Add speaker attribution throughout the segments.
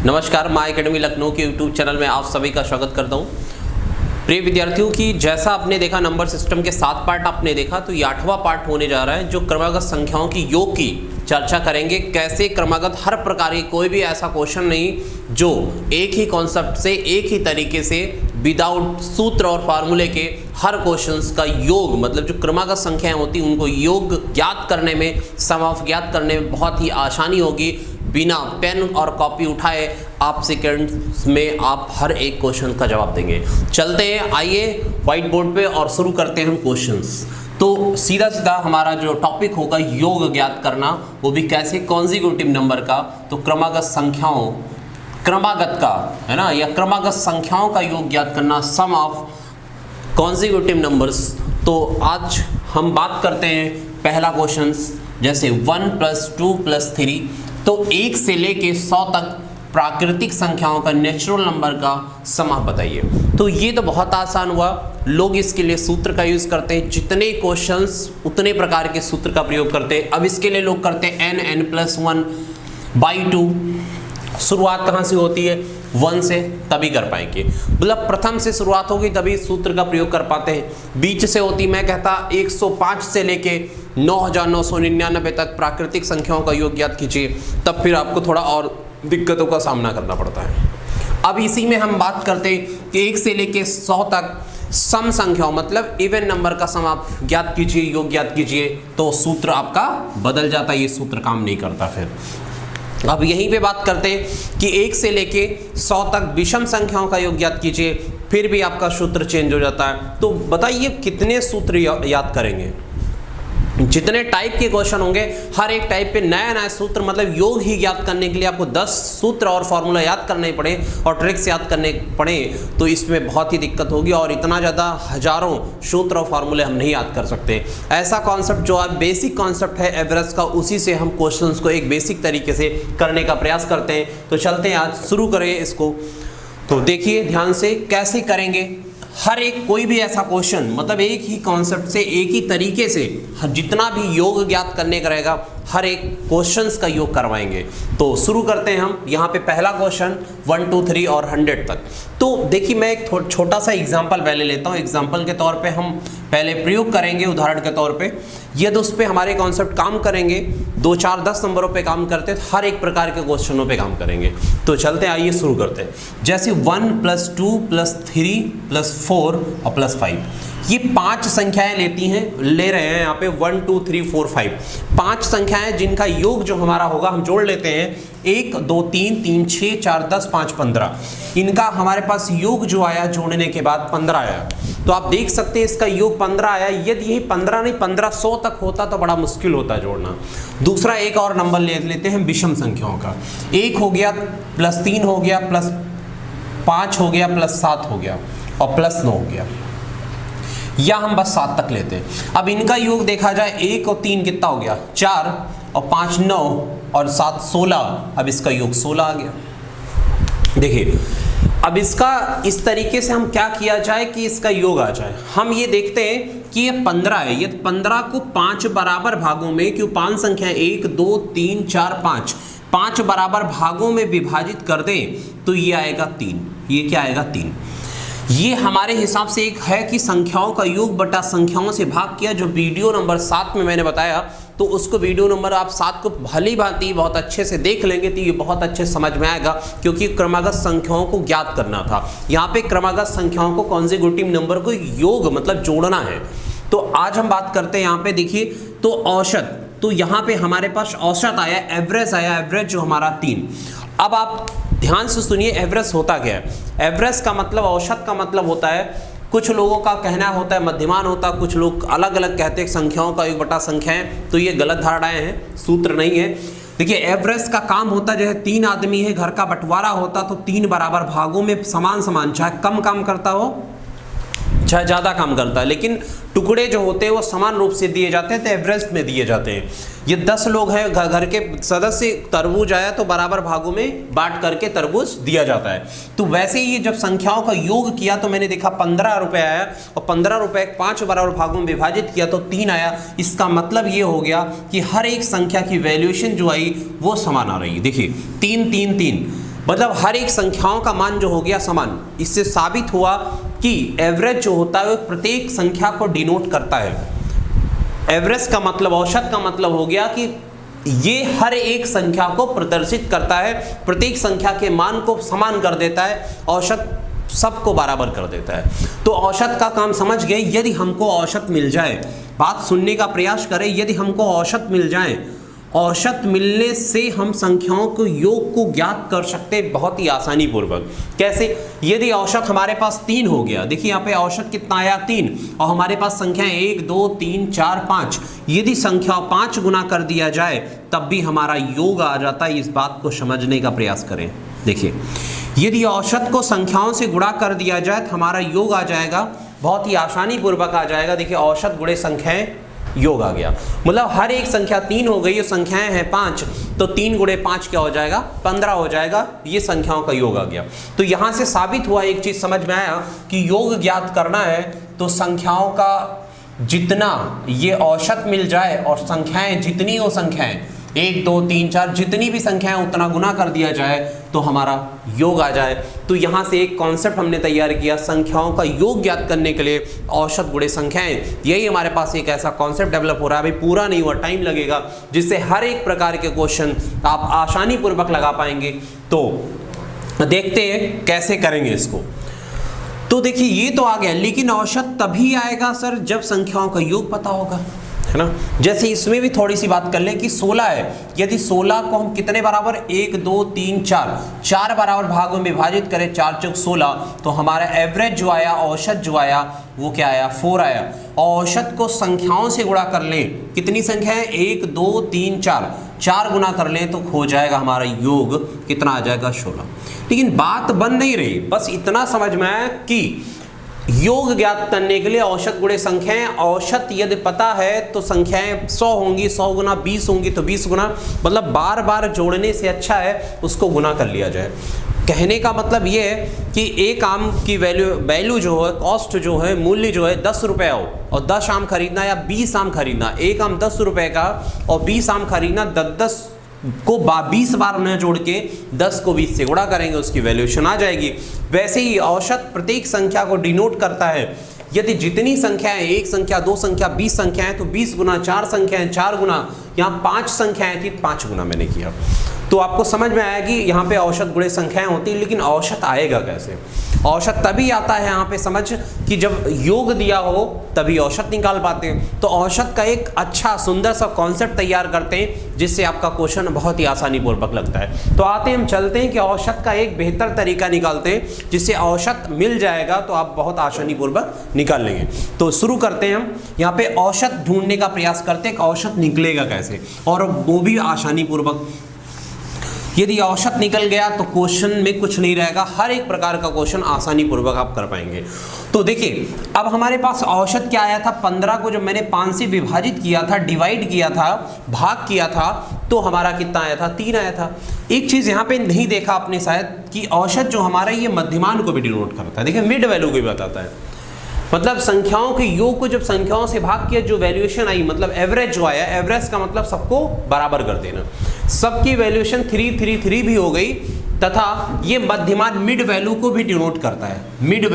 Speaker 1: नमस्कार, my academy Lucknow के YouTube channel में आप सभी का स्वागत करता हूँ। प्रिय विद्यार्थियों की जैसा आपने देखा नंबर सिस्टम के 7 पार्ट आपने देखा, तो ये 8वां पार्ट होने जा रहा है जो क्रमागत संख्याओं की योग की चर्चा करेंगे। कैसे क्रमागत हर प्रकार की कोई भी ऐसा क्वेश्चन नहीं जो एक ही कॉन्सेप्ट से एक ही तरीके से विदाउट सूत्र और फार्मूले के हर क्वेश्चंस का योग, मतलब जो क्रमागत संख्याएं होती हैं उनको योग ज्ञात करने में, सम ऑफ ज्ञात करने में बहुत ही आसानी होगी। बिना पेन और कॉपी उठाए आप सेकंड्स में आप हर एक क्वेश्चन का जवाब देंगे। चलते हैं, आइए व्हाइट बोर्ड पे और शुरू करते हैं हम क्वेश्चंस। तो सीधा सीधा हमारा जो टॉपिक होगा योग ज्ञात करना, वो भी कैसे, कॉन्जिक्यूटिव नंबर का, तो क्रमागत संख्याओं, क्रमागत का है ना, या क्रमागत संख्याओं का योग ज्ञात करना, सम ऑफ कॉन्जिक्यूटिव नंबर्स। तो आज हम बात करते हैं पहला क्वेश्चन, जैसे 1 + 2 + 3, तो 1 से लेके 100 तक प्राकृतिक संख्याओं का, नेचुरल नंबर का सम आप बताइए। तो ये तो बहुत आसान हुआ, लोग इसके लिए सूत्र का यूज करते हैं, जितने क्वेश्चंस उतने प्रकार के सूत्र का प्रयोग करते हैं। अब इसके लिए लोग करते हैं n+1/2। शुरुआत कहाँ से होती है? 1 से, तभी कर पाएंगे। मतलब प्रथम से शुरुआत होगी तभी सूत्र का प्रयोग कर पाते हैं। बीच से होती, मैं कहता 105 से लेके 9999 तक प्राकृतिक संख्याओं का योग ज्ञात कीजिए, तब फिर आपको थोड़ा और दिक्कतों का सामना करना पड़ता है। अब इसी में हम बात करते हैं कि 1 से लेके 100 तक सम संख्याओं, मतलब इवन नंबर का सम आप ज्ञात कीजिए, योग ज्ञात कीजिए, तो सूत्र आपका बदल जाता है, ये सूत्र काम नहीं करता। फिर अब यहीं पे बात करते हैं कि 1 से लेके 100 तक विषम संख्याओं का योग ज्ञात कीजिए, फिर भी आपका सूत्र चेंज हो जाता है। तो बताइए कितने सूत्र याद करेंगे? जितने टाइप के क्वेश्चन होंगे, हर एक टाइप पे नया नया सूत्र, मतलब योग ही ज्ञात करने के लिए आपको 10 सूत्र और फॉर्मूला याद करने पड़े और ट्रिक्स याद करने पड़े, तो इसमें बहुत ही दिक्कत होगी। और इतना ज़्यादा हजारों सूत्र और फॉर्मूले हम नहीं याद कर सकते। ऐसा कॉन्सेप्ट जो आप बेसिक कॉन्सेप्ट है एवरेज का, उसी से हम क्वेश्चंस को एक बेसिक तरीके से करने का प्रयास करते हैं। तो चलते हैं, आज शुरू करें इसको। तो देखिए ध्यान से कैसे करेंगे। हर एक कोई भी ऐसा क्वेश्चन, मतलब एक ही कॉन्सेप्ट से एक ही तरीके से जितना भी योग ज्ञात करने का रहेगा, हर एक क्वेश्चंस का योग करवाएंगे। तो शुरू करते हैं हम। यहाँ पे पहला क्वेश्चन 1 2 3 और 100 तक। तो देखिए मैं एक छोटा सा एग्जांपल पहले लेता हूँ। एग्जांपल के तौर पे हम पहले प्रयोग करेंगे, उदाहरण के तौर पे। यदि उस पर हमारे कॉन्सेप्ट काम करेंगे, 2 4 10 नंबरों पे काम करते हैं, तो हर एक प्रकार के क्वेश्चनों पे काम करेंगे। तो चलते हैं, आइए शुरू करते हैं। जैसे 1 + 2 + 3 + 4 और +5, ये 5 संख्याएं ले रहे हैं यहाँ पे 1 2 3 4 5। 5 संख्याएं जिनका योग जो हमारा होगा, हम जोड़ लेते हैं। 1 2 3 3 6 4 10 5 15। इनका हमारे पास योग जो आया जोड़ने के बाद 15 आया। तो आप देख सकते हैं इसका योग 15 आया। यदि यही 15 नहीं 1500 तक होता तो बड़ा मुश्किल होता जोड़ना। दूसरा एक और नंबर ले लेते हैं विषम संख्याओं का। 1 हो गया, +3 हो गया, +5 हो गया, +7 हो गया और +9 हो गया, या हम बस 7 तक लेते हैं। अब इनका योग देखा जाए, 1 और 3 कितना हो गया? 4 और 5 9 और 7 16। अब इसका योग 16 आ गया। देखिए अब इसका इस तरीके से हम क्या किया जाए कि इसका योग आ जाए। हम ये देखते हैं कि ये 15 है, ये 15 को 5 बराबर भागों में, क्यों 5 संख्या 1 2 3 4 5 बराबर भागों में विभाजित कर दें तो ये आएगा 3। ये क्या आएगा? 3। ये हमारे हिसाब से एक है कि संख्याओं का योग बटा संख्याओं से भाग किया, जो वीडियो नंबर 7 में मैंने बताया। तो उसको वीडियो नंबर आप 7 को भली भांति बहुत अच्छे से देख लेंगे तो ये बहुत अच्छे समझ में आएगा, क्योंकि क्रमागत संख्याओं को ज्ञात करना था। यहाँ पे क्रमागत संख्याओं को, कॉन्जिक्यूटिव नंबर को योग मतलब जोड़ना है। तो आज हम बात करते हैं यहाँ पे, देखिए तो औसत, तो यहाँ पे हमारे पास औसत आया, एवरेज आया, एवरेज जो हमारा 3। अब आप ध्यान से सुनिए, एवरेज होता क्या है? एवरेज का मतलब, औसत का मतलब होता है, कुछ लोगों का कहना होता है मध्यमान होता है, कुछ लोग अलग अलग कहते हैं संख्याओं का योग बटा संख्याएं। तो ये गलत धारणाएं हैं, सूत्र नहीं है। देखिए एवरेज का काम होता जो है, 3 आदमी है, घर का बंटवारा होता तो 3 बराबर भागों में समान समान, चाहे कम काम करता हो चाहे ज़्यादा काम करता है, लेकिन टुकड़े जो होते हैं वो समान रूप से दिए जाते हैं, तो एवरेज में दिए जाते हैं। ये 10 लोग हैं, घर के सदस्य, तरबूज आया तो बराबर भागों में बांट करके तरबूज दिया जाता है। तो वैसे ही जब संख्याओं का योग किया तो मैंने देखा 15 रुपये आया, और 15 रुपये 5 बराबर भागों में विभाजित किया तो 3 आया। इसका मतलब ये हो गया कि हर एक संख्या की वैल्यूएशन जो आई वो समान आ रही है। देखिए 3 3 3 मतलब हर एक संख्याओं का मान जो हो गया समान। इससे साबित हुआ कि एवरेज जो होता है वो प्रत्येक संख्या को डिनोट करता है। एवरेज का मतलब, औसत का मतलब हो गया कि ये हर एक संख्या को प्रदर्शित करता है, प्रत्येक संख्या के मान को समान कर देता है, औसत सबको बराबर कर देता है। तो औसत का काम समझ गए। यदि हमको औसत मिल जाए, बात सुनने का प्रयास करें, यदि हमको औसत मिल जाए, औसत मिलने से हम संख्याओं को योग को ज्ञात कर सकते हैं बहुत ही आसानी पूर्वक। कैसे? यदि औसत हमारे पास 3 हो गया, देखिए यहाँ पे औसत कितना आया 3, और हमारे पास संख्याएं 1 2 3 4 5, यदि संख्या 5 गुना कर दिया जाए तब भी हमारा योग आ जाता है। इस बात को समझने का प्रयास करें। देखिए, यदि औसत को संख्याओं से गुणा कर दिया जाए तो हमारा योग आ जाएगा, बहुत ही आसानी पूर्वक आ जाएगा। देखिए, औसत गुणे संख्याएं, योग आ गया। मतलब हर एक संख्या 3 हो गई, संख्याएं हैं 5, तो 3 गुणे 5 क्या हो जाएगा? 15 हो जाएगा। ये संख्याओं का योग आ गया। तो यहां से साबित हुआ, एक चीज समझ में आया कि योग ज्ञात करना है तो संख्याओं का जितना ये औसत मिल जाए और संख्याएं जितनी हो, संख्याएं 1 2 3 4 जितनी भी संख्याएं उतना गुना कर दिया जाए तो हमारा योग आ जाए। तो यहाँ से एक कॉन्सेप्ट हमने तैयार किया, संख्याओं का योग ज्ञात करने के लिए औसत गुणे संख्याएं। यही हमारे पास एक ऐसा कॉन्सेप्ट डेवलप हो रहा है। अभी पूरा नहीं हुआ, टाइम लगेगा, जिससे हर एक प्रकार के क्वेश्चन आप आसानी पूर्वक लगा पाएंगे। तो देखते हैं कैसे करेंगे इसको। तो देखिए, ये तो आ गया, लेकिन औसत तभी आएगा सर जब संख्याओं का योग पता होगा, है ना। जैसे इसमें भी थोड़ी सी बात कर लें कि 16 है, यदि 16 को हम कितने बराबर 1 2 3 4 बराबर भागों में विभाजित करें, 4 चौक 16, तो हमारा एवरेज जो आया, औसत जो आया, वो क्या आया? 4 आया। औसत को संख्याओं से गुणा कर लें, कितनी संख्या है? 1 2 3 4 गुना कर लें तो हो जाएगा हमारा योग, कितना आ जाएगा? 16। लेकिन बात बन नहीं रही, बस इतना समझ में आया कि योग ज्ञात करने के लिए औसत गुणे संख्याएं, औसत यदि पता है तो संख्याएं 100 होंगी, 100 गुना 20 होंगी तो 20 गुना, मतलब बार बार जोड़ने से अच्छा है उसको गुना कर लिया जाए। कहने का मतलब ये है कि एक आम की वैल्यू जो है, कॉस्ट जो है, मूल्य जो है 10 रुपये हो और 10 आम खरीदना या 20 आम खरीदना, एक आम 10 रुपये का और 20 आम खरीदना, 10 को 20 बार न जोड़ के 10 को 20 से गुणा करेंगे, उसकी वैल्यूएशन आ जाएगी। वैसे ही औसत प्रत्येक संख्या को डिनोट करता है। यदि जितनी संख्याएं, 1 संख्या 2 संख्या 20 संख्याएं, तो 20 गुना, 4 संख्याएं 4 गुना, यहाँ 5 संख्याएं थी 5 गुना मैंने किया। तो आपको समझ में आया कि यहाँ पे औसत गुणे संख्याएं होती हैं, लेकिन औसत आएगा कैसे? औसत तभी आता है यहाँ पे समझ कि जब योग दिया हो तभी औसत निकाल पाते हैं। तो औसत का एक अच्छा सुंदर सा कॉन्सेप्ट तैयार करते हैं जिससे आपका क्वेश्चन बहुत ही आसानी पूर्वक लगता है। तो आते हम चलते हैं कि औसत का एक बेहतर तरीका निकालते हैं जिससे औसत मिल जाएगा तो आप बहुत आसानी पूर्वक निकाल लेंगे। तो शुरू करते हैं हम यहाँ पे औसत ढूंढने का प्रयास करते हैं कि औसत निकलेगा कैसे, और वो भी आसानी पूर्वक। यदि औसत निकल गया तो क्वेश्चन में कुछ नहीं रहेगा, हर एक प्रकार का क्वेश्चन आसानी पूर्वक आप कर पाएंगे। तो देखिए, अब हमारे पास औसत क्या आया था? 15 को जब मैंने 5 से विभाजित किया था, डिवाइड किया था, भाग किया था, तो हमारा कितना आया था? 3 आया था। एक चीज़ यहाँ पे नहीं देखा आपने शायद कि औसत जो हमारा ये मध्यमान को भी डिनोट करता है। देखिए, मिड वैल्यू को भी बताता है, मतलब संख्याओं के योग को जब संख्याओं से भाग किया, जो वैल्यूएशन आई, मतलब एवरेज जो आया, एवरेज का मतलब सबको बराबर कर देना, सबकी वैल्यूएशन 333 भी हो गई, तथा ये मध्यमान मिड वैल्यू को भी डिनोट करता है। मिड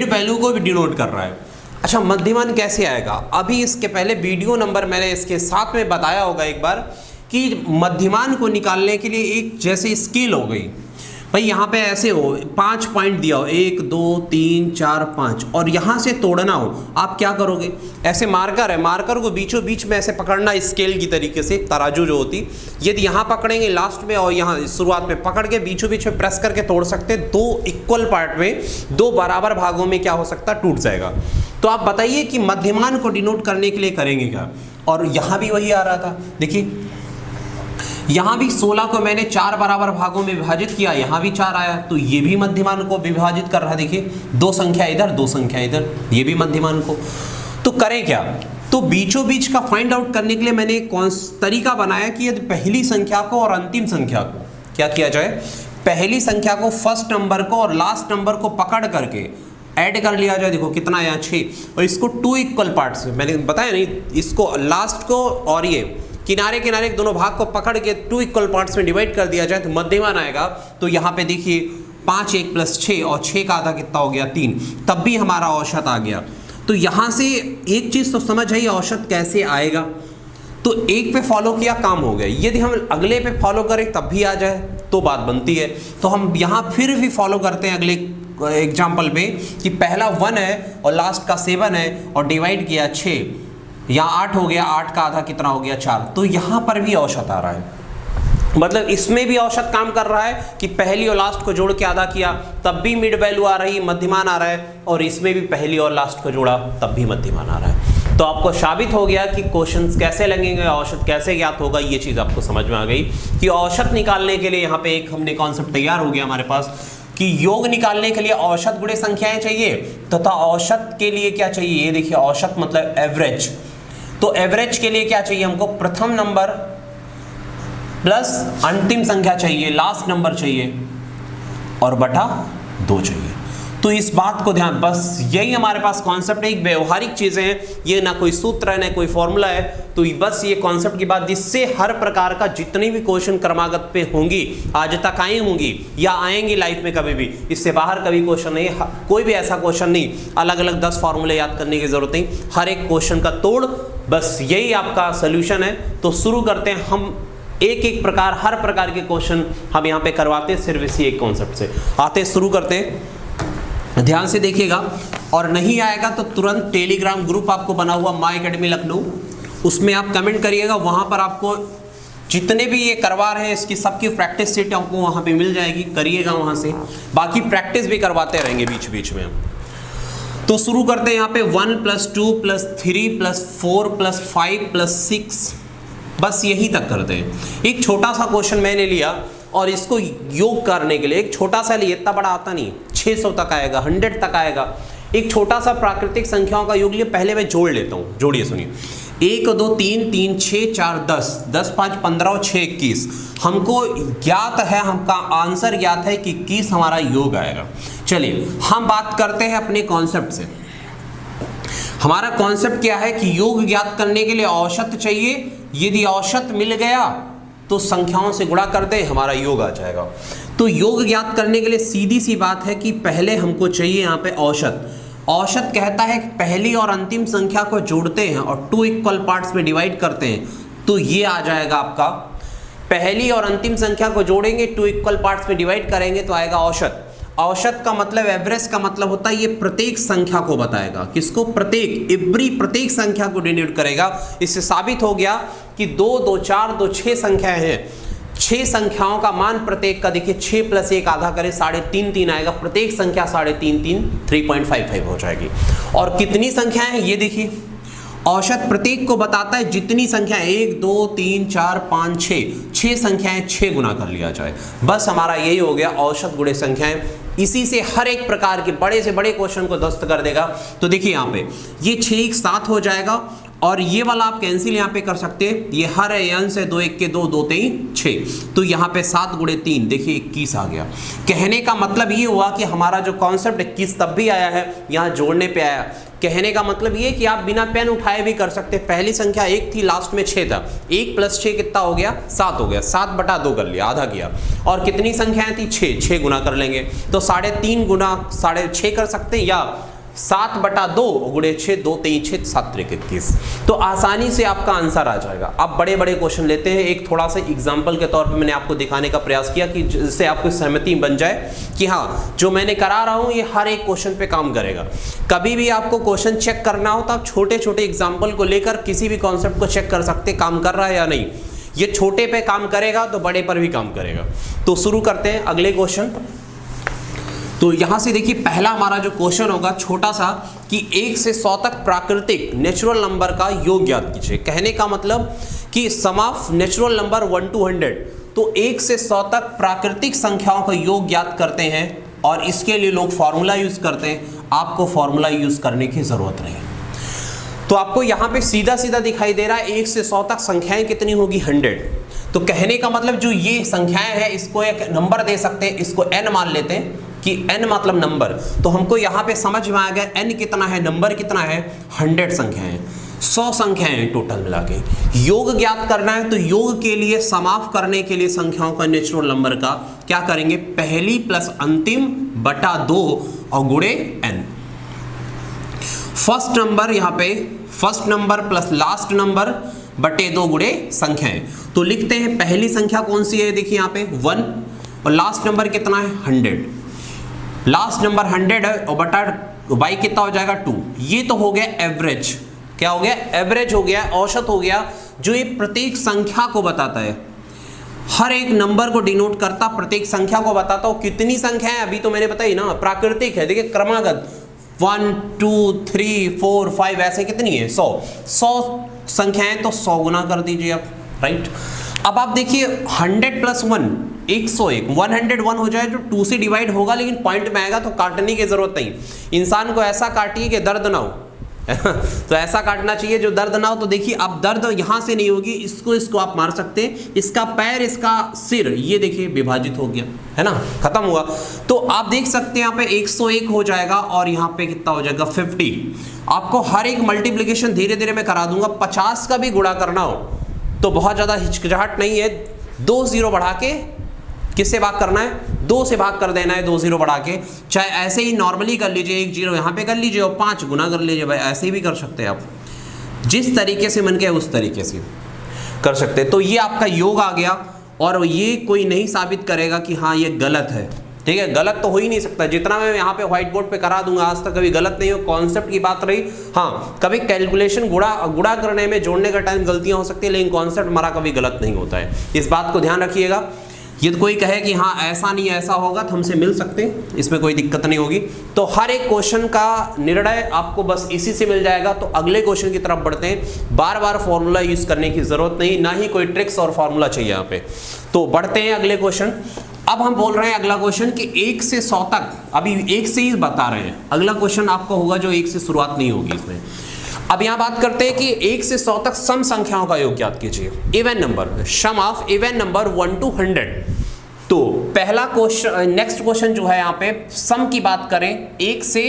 Speaker 1: वैल्यू को भी डिनोट कर रहा है। अच्छा, मध्यमान कैसे आएगा? अभी इसके पहले वीडियो नंबर मैंने इसके साथ में बताया होगा एक बार कि मध्यमान को निकालने के लिए एक जैसे स्केल हो गई भाई, यहाँ पे ऐसे हो 5 पॉइंट दिया हो, 1 2 3 4 5, और यहाँ से तोड़ना हो, आप क्या करोगे? ऐसे मार्कर है, मार्कर को बीचों बीच में ऐसे पकड़ना स्केल की तरीके से, तराजू जो होती, यदि यहाँ पकड़ेंगे लास्ट में और यहाँ शुरुआत में पकड़ के बीचों बीच में प्रेस करके तोड़ सकते हैं। 2 इक्वल पार्ट में, 2 बराबर भागों में क्या हो सकता है? टूट जाएगा। तो आप बताइए कि मध्यमान को डिनोट करने के लिए करेंगे क्या? और यहाँ भी वही आ रहा था। देखिए, यहाँ भी 16 को मैंने 4 बराबर भागों में विभाजित किया, यहाँ भी 4 आया, तो ये भी मध्यमान को विभाजित कर रहा है। देखिए, 2 संख्या इधर, 2 संख्या इधर, ये भी मध्यमान को। तो करें क्या? तो बीचों बीच का फाइंड आउट करने के लिए मैंने एक तरीका बनाया कि यदि पहली संख्या को और अंतिम संख्या को क्या किया जाए, पहली संख्या को, फर्स्ट नंबर को और लास्ट नंबर को पकड़ करके ऐड कर लिया जाए। देखो कितना आया? 6, और इसको 2 इक्वल पार्ट्स में, मैंने बताया नहीं, इसको लास्ट को और ये किनारे किनारे दोनों भाग को पकड़ के 2 इक्वल पार्ट्स में डिवाइड कर दिया जाए तो मध्यमान आएगा। तो यहाँ पे देखिए 5 1 + 6 और 6 का आधा कितना हो गया 3, तब भी हमारा औसत आ गया। तो यहाँ से एक चीज़ तो समझ आई औसत कैसे आएगा। तो एक पे फॉलो किया काम हो गया, यदि हम अगले पे फॉलो करें तब भी आ जाए तो बात बनती है। तो हम यहाँ फिर भी फॉलो करते हैं अगले एग्जाम्पल पे कि पहला 1 है और लास्ट का 7 है और डिवाइड किया 6, यहाँ 8 हो गया, 8 का आधा कितना हो गया 4। तो यहाँ पर भी औसत आ रहा है, मतलब इसमें भी औसत काम कर रहा है कि पहली और लास्ट को जोड़ के आधा किया तब भी मिड वैल्यू आ रही, मध्यमान आ रहा है, और इसमें भी पहली और लास्ट को जोड़ा तब भी मध्यमान आ रहा है। तो आपको साबित हो गया कि क्वेश्चंस कैसे लगेंगे, औसत कैसे ज्ञात होगा, ये चीज़ आपको समझ में आ गई कि औसत निकालने के लिए यहाँ पे एक हमने कॉन्सेप्ट तैयार हो गया हमारे पास कि योग निकालने के लिए औसत गुणे संख्याएं चाहिए तथा औसत के लिए क्या चाहिए, ये देखिए औसत मतलब एवरेज। तो एवरेज के लिए क्या चाहिए हमको, प्रथम नंबर प्लस अंतिम संख्या चाहिए, लास्ट नंबर चाहिए और बटा 2 चाहिए। तो इस बात को ध्यान, बस यही हमारे पास कॉन्सेप्ट है, एक व्यवहारिक चीजें हैं, ये ना कोई सूत्र है ना कोई फॉर्मूला है। तो बस ये कॉन्सेप्ट की बात, जिससे हर प्रकार का जितनी भी क्वेश्चन क्रमागत पे होंगी, आज तक आई होंगी या आएंगी लाइफ में कभी भी, इससे बाहर कभी क्वेश्चन नहीं, कोई भी ऐसा क्वेश्चन नहीं अलग अलग 10 फॉर्मूले याद करने की जरूरत नहीं, हर एक क्वेश्चन का तोड़, बस यही आपका सोल्यूशन है। तो शुरू करते हैं हम, एक एक प्रकार हर प्रकार के क्वेश्चन हम यहाँ पे करवाते हैं सिर्फ इसी एक कॉन्सेप्ट से। आते शुरू करते हैं, ध्यान से देखिएगा, और नहीं आएगा तो तुरंत टेलीग्राम ग्रुप आपको बना हुआ माय एकेडमी लखनऊ, उसमें आप कमेंट करिएगा, वहाँ पर आपको जितने भी ये करवा रहे हैं इसकी सबकी प्रैक्टिस सीट आपको वहाँ पे मिल जाएगी, करिएगा वहाँ से, बाकी प्रैक्टिस भी करवाते रहेंगे बीच बीच में। तो शुरू करते हैं यहाँ पे 1 + 2 + 3 + 4 + 5 + 6, बस यही तक करते हैं। एक छोटा सा क्वेश्चन मैंने लिया और इसको योग करने के लिए एक छोटा सा लिए, इतना बड़ा आता नहीं, 600 तक आएगा, 100 तक आएगा। एक छोटा सा प्राकृतिक संख्याओं का योग लिए, पहले मैं जोड़ लेता हूँ, जोड़िए सुनिए, 1 2 3 3 6 4 10 10 5 15 और 6 21। हमको ज्ञात है, हमका आंसर ज्ञात है कि 21 हमारा योग आएगा। चलिए हम बात करते हैं अपने कॉन्सेप्ट से। हमारा कॉन्सेप्ट क्या है कि योग ज्ञात करने के लिए औसत चाहिए, यदि औसत मिल गया तो संख्याओं से गुणा कर दे, हमारा योग आ जाएगा। तो योग ज्ञात करने के लिए सीधी सी बात है कि पहले हमको चाहिए यहाँ पे औसत। औसत कहता है कि पहली और अंतिम संख्या को जोड़ते हैं और 2 इक्वल पार्ट्स में डिवाइड करते हैं, तो ये आ जाएगा आपका, पहली और अंतिम संख्या को जोड़ेंगे 2 इक्वल पार्ट्स में डिवाइड करेंगे तो आएगा औसत। औसत का मतलब, एवरेज का मतलब होता है ये प्रत्येक संख्या को बताएगा, किसको, प्रत्येक, एवरी प्रत्येक संख्या को डिनोट करेगा। इससे साबित हो गया कि 2 2 4 2 6 संख्याएं हैं, 6 संख्याओं का मान प्रत्येक का देखिए 6 + 1 आधा करें 3.5 3 आएगा, प्रत्येक संख्या 3.5 3.55 हो जाएगी। और कितनी संख्याएं हैं ये देखिए, औसत प्रत्येक को बताता है जितनी संख्या 1 2 3 4 5 6 संख्याएं 6 गुना कर लिया जाए, बस हमारा यही हो गया औसत गुणे संख्याएं। इसी से हर एक प्रकार के बड़े से बड़े क्वेश्चन को ध्वस्त कर देगा। तो देखिए यहाँ पे ये 6 1 7 हो जाएगा और ये वाला आप कैंसिल यहाँ पे कर सकते हैं, ये हर अंश है 2 1 के 2 2 3 6, तो यहाँ पे 7 × 3 देखिए 21 आ गया। कहने का मतलब ये हुआ कि हमारा जो कॉन्सेप्ट 21 तब भी आया है, यहाँ जोड़ने पे आया। कहने का मतलब ये कि आप बिना पेन उठाए भी कर सकते। पहली संख्या 1 थी, लास्ट में 6 था, 1 + 6 कितना हो गया, 7 हो गया, 7/2 कर लिया, आधा किया। और कितनी संख्याएं थी, 6 गुना कर लेंगे तो 3.5 गुना 6.5 कर सकते हैं, या 7/2 × 6 2 3 6 7 3 21। तो आसानी से आपका आंसर आ जाएगा। आप बड़े बड़े क्वेश्चन लेते हैं, एक थोड़ा सा एग्जाम्पल के तौर पे मैंने आपको दिखाने का प्रयास किया कि जिससे आपको सहमति बन जाए कि हाँ जो मैंने करा रहा हूँ ये हर एक क्वेश्चन पे काम करेगा। कभी भी आपको क्वेश्चन चेक करना हो तो आप छोटे छोटे एग्जाम्पल को लेकर किसी भी कॉन्सेप्ट को चेक कर सकते, काम कर रहा है या नहीं। ये छोटे पे काम करेगा तो बड़े पर भी काम करेगा। तो शुरू करते हैं अगले क्वेश्चन। तो यहां से देखिए पहला हमारा जो क्वेश्चन होगा छोटा सा कि 1 से 100 तक प्राकृतिक नेचुरल नंबर का योग ज्ञात कीजिए। कहने का मतलब कि सम ऑफ नेचुरल नंबर 1 to 100, तो 1 से 100 तक प्राकृतिक संख्याओं का योग ज्ञात करते हैं और इसके लिए लोग फॉर्मूला यूज करते हैं। आपको फॉर्मूला यूज करने की जरूरत नहीं। तो आपको यहाँ पे सीधा सीधा दिखाई दे रहा है 1 से 100 तक संख्याएं कितनी होगी, 100। तो कहने का मतलब जो ये संख्याएं हैं इसको एक नंबर दे सकते हैं, इसको n मान लेते हैं कि n मतलब नंबर। तो हमको यहाँ पे समझ में आ गया n कितना है, नंबर कितना है, 100 संख्याएं। 100 संख्याएं टोटल मिला के। योग ज्ञात करना है तो योग के लिए समाप्त करने के लिए संख्याओं का नेचुरल नंबर का क्या करेंगे, पहली प्लस अंतिम बटा 2 और गुणे n। फर्स्ट नंबर यहाँ पे first number plus last number बटे 2 गुणे संख्याएं। तो लिखते हैं पहली संख्या कौन सी है, देखिए यहाँ पे 1 और लास्ट नंबर कितना है 100। लास्ट नंबर 100 है और बटा y कितना हो जाएगा 2। ये तो हो गया एवरेज, क्या हो गया, एवरेज हो गया, औसत हो गया, जो ये प्रत्येक संख्या को बताता है, हर एक नंबर को डिनोट करता, प्रत्येक संख्या को बताता हूं कितनी संख्या है। अभी तो मैंने बताई ना, प्राकृतिक है, देखिए क्रमागत 1 2 3 4 5 ऐसे कितनी है 100 संख्याएं, तो 100 गुना कर दीजिए आप, राइट। अब आप देखिए 100 प्लस 1 101, 101 हो जाए जो 2 से डिवाइड होगा, लेकिन पॉइंट में आएगा तो काटने की जरूरत नहीं। इंसान को ऐसा काटिए कि दर्द ना हो तो ऐसा काटना चाहिए जो दर्द ना हो। तो देखिए अब दर्द यहां से नहीं होगी, इसको आप मार सकते हैं, इसका पैर इसका सिर ये देखिए विभाजित हो गया है ना, खत्म हुआ। तो आप देख सकते हैं यहाँ पे 101 हो जाएगा और यहाँ पे कितना हो जाएगा 50। आपको हर एक मल्टीप्लीकेशन धीरे धीरे मैं करा दूंगा। 50 का भी गुणा करना हो तो बहुत ज्यादा हिचकिचाहट नहीं है, 2 0 बढ़ा के किससे भाग करना है, 2 से भाग कर देना है, 2 0 बढ़ा के। चाहे ऐसे ही नॉर्मली कर लीजिए, 1 0 यहाँ पे कर लीजिए और 5 गुना कर लीजिए, भाई ऐसे भी कर सकते हैं आप, जिस तरीके से मन के उस तरीके से कर सकते हैं। तो ये आपका योग आ गया और ये कोई नहीं साबित करेगा कि हाँ ये गलत है, ठीक है, गलत तो हो ही नहीं सकता। जितना मैं यहाँ पे व्हाइट बोर्ड पे करा दूंगा आज तक कभी गलत नहीं हो, कॉन्सेप्ट की बात रही। हाँ कभी कैलकुलेशन गुणा करने में जोड़ने का टाइम गलतियां हो सकती है, लेकिन कॉन्सेप्ट हमारा कभी गलत नहीं होता है, इस बात को ध्यान रखिएगा। यदि कोई कहे कि हाँ ऐसा नहीं ऐसा होगा तो हमसे मिल सकते हैं, इसमें कोई दिक्कत नहीं होगी। तो हर एक क्वेश्चन का निर्णय आपको बस इसी से मिल जाएगा। तो अगले क्वेश्चन की तरफ बढ़ते हैं। बार बार फॉर्मूला यूज करने की जरूरत नहीं, ना ही कोई ट्रिक्स और फॉर्मूला चाहिए यहाँ पे। तो बढ़ते हैं अगले क्वेश्चन। अब हम बोल रहे हैं अगला क्वेश्चन कि 1 से 100 तक, अभी 1 से ही बता रहे हैं, अगला क्वेश्चन आपका होगा जो 1 से शुरुआत नहीं होगी इसमें। अब यहां बात करते हैं कि 1 से 100 तक सम संख्याओं का योग ज्ञात कीजिए। Even number, sum of even number 1 to 100। तो पहला क्वेश्चन, नेक्स्ट क्वेश्चन जो है यहाँ पे सम की बात करें 1 से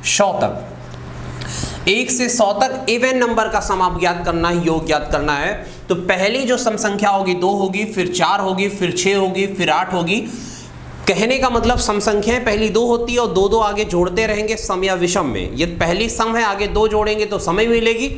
Speaker 1: 100 तक, 1 से 100 तक इवन नंबर का सम आप ज्ञात करना है, योग ज्ञात करना है। तो पहली जो सम संख्या होगी 2 होगी, फिर 4 होगी, फिर 6 होगी, फिर 8 होगी। कहने का मतलब सम संख्याएं पहली 2 होती है और 2 जोड़ते रहेंगे सम या विषम में। यदि पहली सम है आगे 2 जोड़ेंगे तो सम मिलेगी,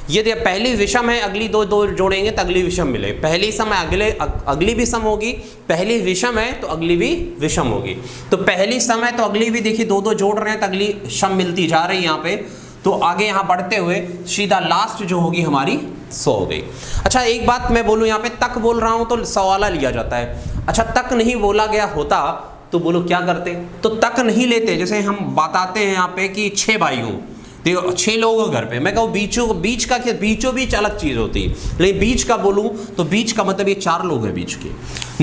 Speaker 1: यदि पहली विषम है अगली 2 जोड़ेंगे तो अगली विषम मिले। पहली सम है अगली भी सम होगी, पहली विषम है तो अगली भी विषम होगी। तो पहली सम है तो अगली भी देखिए 2 जोड़ रहे हैं तो अगली सम मिलती जा रही है यहाँ पे। तो आगे यहाँ बढ़ते हुए सीधा लास्ट जो होगी हमारी 100 हो गई। अच्छा एक बात मैं बोलूँ, यहाँ पे तक बोल रहा हूँ तो 100 वाला लिया जाता है। अच्छा तक नहीं बोला गया होता तो बोलो क्या करते, तो तक नहीं लेते। जैसे हम बताते हैं यहाँ पे कि 6 भाई हूँ, देखो 6 लोग हो घर पे, मैं कहूँ बीच का क्या, बीचों बीच अलग चीज होती है, लेकिन बीच का बोलूँ तो बीच का मतलब ये 4 लोग हैं बीच के,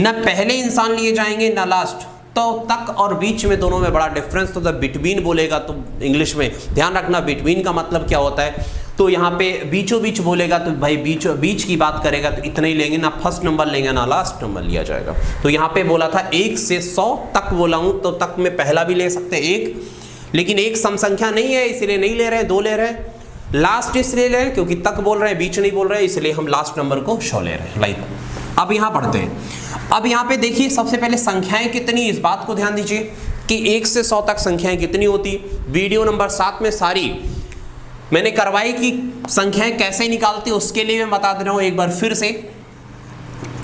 Speaker 1: ना पहले इंसान लिए जाएंगे ना लास्ट। तो तक और बीच में दोनों में बड़ा डिफरेंस। तो जब बिटवीन बोलेगा तो इंग्लिश में ध्यान रखना बिटवीन का मतलब क्या होता है। तो यहाँ पे बीचों बीच बोलेगा तो भाई बीच की बात करेगा तो इतना ही लेंगे, ना फर्स्ट नंबर लेंगे ना लास्ट नंबर लिया जाएगा। तो यहाँ पे बोला था 1 से 100 तक बोला हूँ, तो तक में पहला भी ले सकते हैं 1, लेकिन 1 सम संख्या नहीं है इसलिए नहीं ले रहे हैं, 2 ले रहे हैं। लास्ट इसलिए ले रहे हैं क्योंकि तक बोल रहे हैं, बीच नहीं बोल रहे हैं, इसलिए हम लास्ट नंबर को 100 ले रहे हैं। लाइक अब यहाँ पढ़ते हैं। अब यहाँ पे देखिए सबसे पहले संख्याएं कितनी, इस बात को ध्यान दीजिए कि 1 से 100 तक संख्याएं कितनी होती। वीडियो नंबर 7 में सारी मैंने करवाई कि संख्याएं कैसे निकालती, उसके लिए मैं बता दे रहा हूं एक बार फिर से।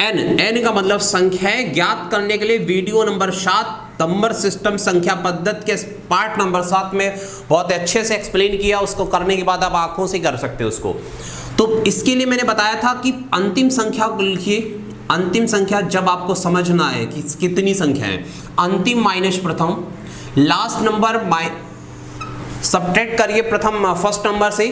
Speaker 1: n का मतलब संख्याएं ज्ञात करने के लिए वीडियो नंबर 7 नंबर सिस्टम संख्या पद्धति के पार्ट नंबर 7 में बहुत अच्छे से एक्सप्लेन किया। उसको करने के बाद आप आंखों से कर सकते हो उसको। तो इसके लिए मैंने बताया था कि अंतिम संख्या को लिखिए। अंतिम संख्या जब आपको समझना है कि कितनी संख्या है, अंतिम माइनस प्रथम, लास्ट नंबर सब्ट्रैक्ट करिए प्रथम फर्स्ट नंबर से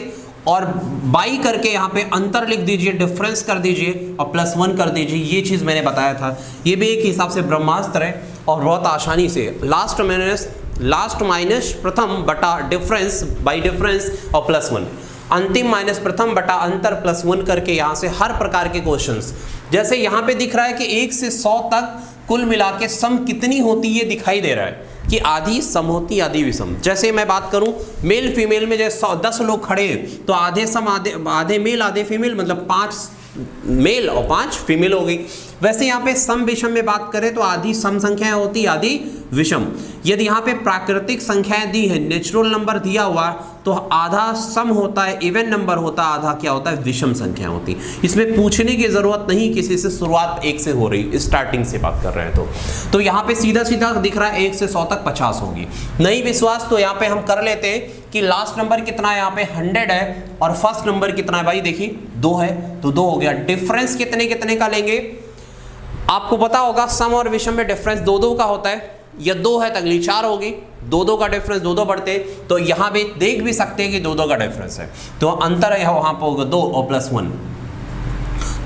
Speaker 1: और बाई करके यहाँ पे अंतर लिख दीजिए, डिफरेंस कर दीजिए और +1 कर दीजिए। ये चीज़ मैंने बताया था, ये भी एक हिसाब से ब्रह्मास्त्र है और बहुत आसानी से लास्ट माइनस प्रथम बटा डिफरेंस बाई डिफरेंस और +1, अंतिम माइनस प्रथम बटा अंतर +1 करके यहाँ से हर प्रकार के क्वेश्चंस, जैसे यहाँ पे दिख रहा है कि 1 से 100 तक कुल मिला के सम कितनी होती है दिखाई दे रहा है। कि आधी सम होती आधी विषम। जैसे मैं बात करूं मेल फीमेल में, जैसे 10 लोग खड़े हैं तो आधे सम आधे मेल आधे फीमेल, मतलब 5 मेल और 5 फीमेल हो गई। वैसे यहाँ पे सम विषम में बात करें तो आधी सम संख्याएं होती आधी विषम। यदि यहाँ पे प्राकृतिक संख्याएं दी है, नेचुरल नंबर दिया हुआ, तो आधा सम होता है, इवन नंबर होता है, आधा क्या होता है, विषम संख्या होती। इसमें पूछने की जरूरत नहीं किसी से, शुरुआत 1 से हो रही, स्टार्टिंग से बात कर रहे हैं तो यहाँ पे सीधा सीधा दिख रहा है 1 से 100 तक 50 होगी। नहीं विश्वास तो यहाँ पे हम कर लेते हैं कि लास्ट नंबर कितना है, यहाँ पे 100 है और फर्स्ट नंबर कितना है भाई, देखिए 2 है तो 2 हो गया। डिफरेंस कितने कितने का लेंगे, आपको पता होगा सम और विषम में डिफरेंस 2-2 का होता है, या 2 है तो अगली 4 होगी, 2-2 का डिफरेंस 2-2 बढ़ते, तो यहाँ पे देख भी सकते हैं कि 2-2 का डिफरेंस है, तो अंतर है वहाँ पर होगा 2 और +1,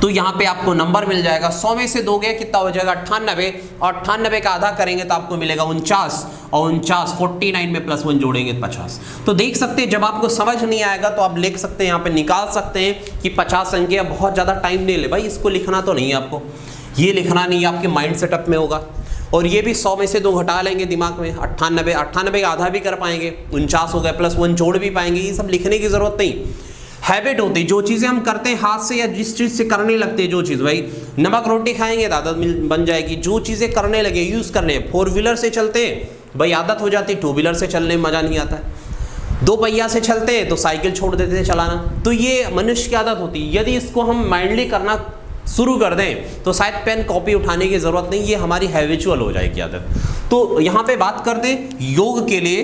Speaker 1: तो यहाँ पे आपको नंबर मिल जाएगा। 100 में से 2 गया कितना हो जाएगा 98, और 98 का आधा करेंगे तो आपको मिलेगा 49, और 49 49 में +1 जोड़ेंगे 50। तो देख सकते हैं जब आपको समझ नहीं आएगा तो आप लिख सकते हैं, यहाँ पे निकाल सकते हैं कि 50 संख्या। बहुत ज़्यादा टाइम नहीं ले भाई, इसको लिखना तो नहीं है आपको, ये लिखना नहीं है, आपके माइंड सेटअप में होगा। और ये भी 100 में से 2 घटा लेंगे दिमाग में, 98 का आधा भी कर पाएंगे, 49 हो गया, +1 जोड़ भी पाएंगे, ये सब लिखने की जरूरत नहीं। हैबिट होती है, जो चीज़ें हम करते हैं हाथ से या जिस चीज़ से करने लगते हैं, जो चीज़ भाई नमक रोटी खाएंगे तो आदत बन जाएगी, जो चीज़ें करने लगे यूज़ करने, 4 व्हीलर से चलते हैं भाई आदत हो जाती है, 2 व्हीलर से चलने में मज़ा नहीं आता है, 2 पहिया से चलते हैं तो साइकिल छोड़ देते थे चलाना, तो ये मनुष्य की आदत होती है। यदि इसको हम माइंडली करना शुरू कर दें तो शायद पेन कॉपी उठाने की ज़रूरत नहीं, ये हमारी हैबिचुअल हो जाएगी आदत। तो यहाँ पे बात करते हैं योग के लिए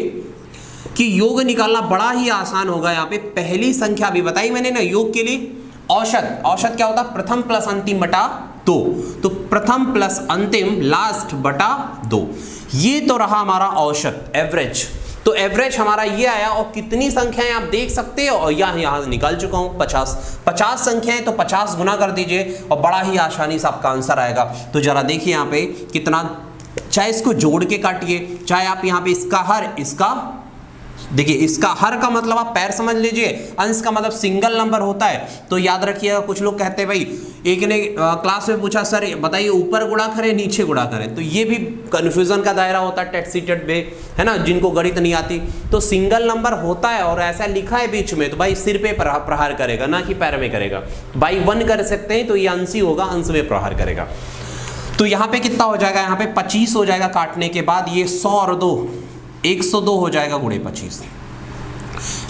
Speaker 1: कि योग निकालना बड़ा ही आसान होगा। यहाँ पे पहली संख्या भी बताई मैंने ना योग के लिए, औसत। औसत क्या होता है, प्रथम प्लस अंतिम बटा 2, तो प्रथम प्लस अंतिम लास्ट बटा 2, ये तो रहा हमारा औसत, एवरेज। तो एवरेज हमारा ये आया, और कितनी संख्याएं आप देख सकते हो, और यहाँ निकाल चुका हूँ 50 संख्याएं, तो 50 गुना कर दीजिए और बड़ा ही आसानी से आपका आंसर आएगा। तो जरा देखिए यहाँ पे कितना, चाहे इसको जोड़ के काटिए, चाहे आप यहाँ पे इसका हर, इसका देखिए इसका हर का मतलब आप पैर समझ लीजिए, अंश का मतलब सिंगल नंबर होता है। तो याद रखिएगा, कुछ लोग कहते हैं भाई, एक ने क्लास में पूछा सर बताइए ऊपर गुणा करें नीचे गुणा करें, तो ये भी कन्फ्यूजन का दायरा होता है टेट सीटेट में, है ना, जिनको गणित नहीं आती। तो सिंगल नंबर होता है और ऐसा लिखा है बीच में, तो भाई सिर पे प्रहार करेगा, ना कि पैर में करेगा। बाई 1 कर सकते हैं तो ये अंश ही होगा, अंश में प्रहार करेगा। तो यहाँ पे कितना हो जाएगा, यहाँ पे 25 हो जाएगा काटने के बाद, ये 100 और 2 102 हो जाएगा गुणे 25।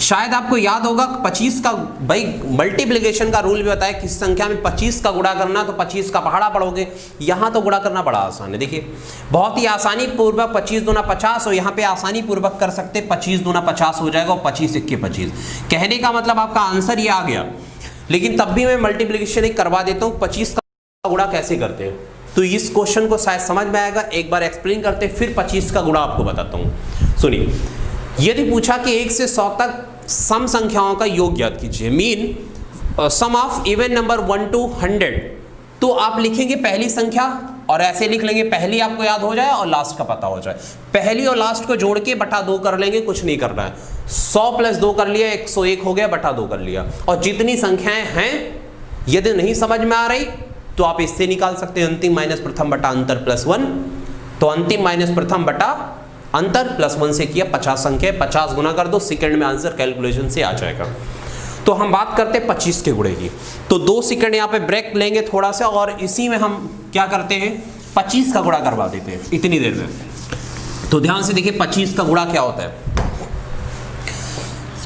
Speaker 1: शायद आपको याद होगा 25 का भाई मल्टीप्लिकेशन का रूल भी बताया, किस संख्या में 25 का गुणा करना तो 25 का पहाड़ा पढ़ोगे। यहाँ तो गुणा करना बड़ा आसान है, देखिए बहुत ही आसानी पूर्वक 25 दूना 50, और यहाँ पे आसानी पूर्वक कर सकते 25 दूना 50 हो जाएगा, और 25 1 के 25। कहने का मतलब आपका आंसर ये आ गया, लेकिन तब भी मैं मल्टीप्लिकेशन एक करवा देता हूँ, 25 का गुणा कैसे करते हैं, तो इस क्वेश्चन को शायद समझ में आएगा। एक बार एक्सप्लेन करते फिर 25 का गुणा आपको बताता हूँ। सुनिए, यदि पूछा कि 1 से 100 तक सम संख्याओं का योग ज्ञात कीजिए, mean sum of even number 1 to 100, तो आप लिखेंगे पहली संख्या और ऐसे लिख लेंगे, पहली आपको याद हो जाए और लास्ट का पता हो जाए, पहली और लास्ट को जोड़ के बटा 2 कर लेंगे, कुछ नहीं करना है। 100 + 2 कर लिया, 101 हो गया, बटा 2 कर लिया। और जितनी संख्याएं हैं यदि नहीं समझ में आ रही तो आप इससे निकाल सकते हैं, अंतिम माइनस प्रथम बटा अंतर +1, तो अंतिम माइनस प्रथम बटा अंतर +1 से किया 50 संख्या, 50 गुना कर दो, सेकंड में आंसर कैलकुलेशन से आ जाएगा। तो हम बात करते हैं 25 के गुणे की, तो 2 सेकंड यहाँ पे ब्रेक लेंगे थोड़ा सा, और इसी में हम क्या करते हैं 25 का गुणा करवा देते हैं इतनी देर में। तो ध्यान से देखिए 25 का गुणा क्या होता है।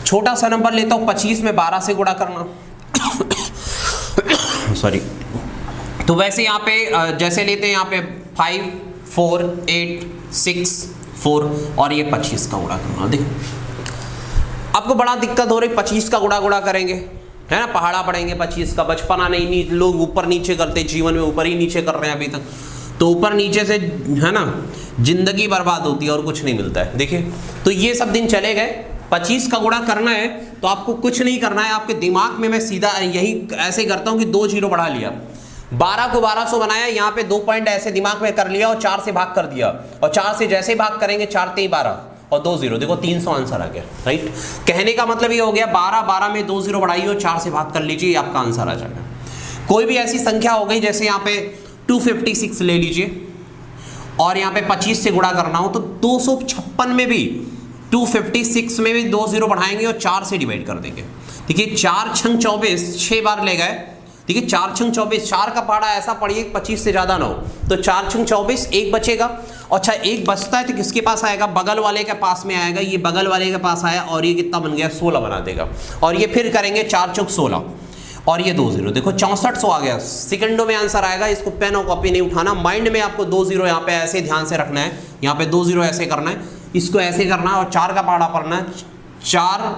Speaker 1: छोटा सा नंबर लेता हूँ, 25 में 12 से गुणा करना सॉरी। तो वैसे यहाँ पे जैसे लेते हैं यहाँ पे 5 4 8 6 4, और ये 25 का गुणा करना। देखो आपको बड़ा दिक्कत हो रही, 25 का गुणा करेंगे, है ना, पहाड़ा पड़ेंगे 25 का, बचपना नहीं, लोग ऊपर नीचे करते, जीवन में ऊपर ही नीचे कर रहे हैं अभी तक, तो ऊपर नीचे से, है ना, जिंदगी बर्बाद होती है और कुछ नहीं मिलता है। देखिए तो ये सब दिन चले गए, 25 का गुणा करना है तो आपको कुछ नहीं करना है, आपके दिमाग में मैं सीधा यही ऐसे करता हूँ कि 2 0 बढ़ा लिया, 12 को 1200 बनाया, यहाँ पे 2 पॉइंट ऐसे दिमाग में कर लिया और 4 से भाग कर दिया, और 4 से जैसे भाग करेंगे 4 3 12 और 2 0, देखो 300 आंसर आ गया, राइट। कहने का मतलब ये हो गया 12 में 2 0 बढ़ाइए और 4 से भाग कर लीजिए, आपका आंसर आ जाएगा। कोई भी ऐसी संख्या हो गई, जैसे यहाँ पे 256 ले लीजिए, और यहाँ पे 25 से गुणा करना हो तो 256 में भी 256 में भी 2 जीरो बढ़ाएंगे और 4 से डिवाइड कर देंगे। देखिए 4 छंग 24 6 बार ले गए। देखिए 4 छंग 24, 4 का पहाड़ा ऐसा पढ़िए 25 से ज़्यादा ना हो, तो 4 छंग 24 एक बचेगा। अच्छा एक बचता है तो किसके पास आएगा, बगल वाले के पास में आएगा, ये बगल वाले के पास आया और ये कितना बन गया 16 बना देगा। और ये फिर करेंगे 4 चौक 16 और ये 2 जीरो, देखो 6400 आ गया। सेकंडों में आंसर आएगा, इसको पेन और कॉपी नहीं उठाना, माइंड में आपको 2 जीरो यहाँ पे ऐसे ध्यान से रखना है, यहाँ पे 2 जीरो ऐसे करना है, इसको ऐसे करना है और 4 का पहाड़ा पढ़ना है। 4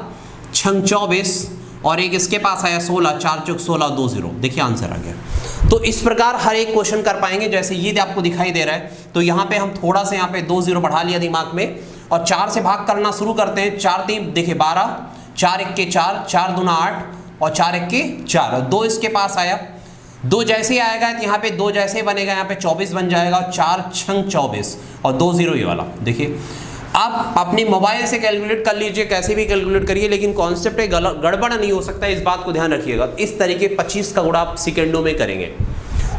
Speaker 1: छंग 24 और एक इसके पास आया 16, 4 चौक 16 2 जीरो, देखिए आंसर आ गया। तो इस प्रकार हर एक क्वेश्चन कर पाएंगे। जैसे ये आपको दिखाई दे रहा है तो यहाँ पे हम थोड़ा सा यहाँ पे 2 जीरो बढ़ा लिया दिमाग में और 4 से भाग करना शुरू करते हैं। 4 3 देखिए 12, 4 1 के 4, 4 दूना 8 और 4 1 के 4, 2 इसके पास आया। 2 जैसे ही आएगा तो यहाँ पे 2 जैसे ही बनेगा, यहाँ पे 24 बन जाएगा। 4 छंग 24 और 2 जीरो ये वाला। देखिए आप अपनी मोबाइल से कैलकुलेट कर लीजिए, कैसे भी कैलकुलेट करिए, लेकिन कॉन्सेप्ट गड़बड़ नहीं हो सकता, इस बात को ध्यान रखिएगा। इस तरीके 25 का गुणा आप सेकेंडों में करेंगे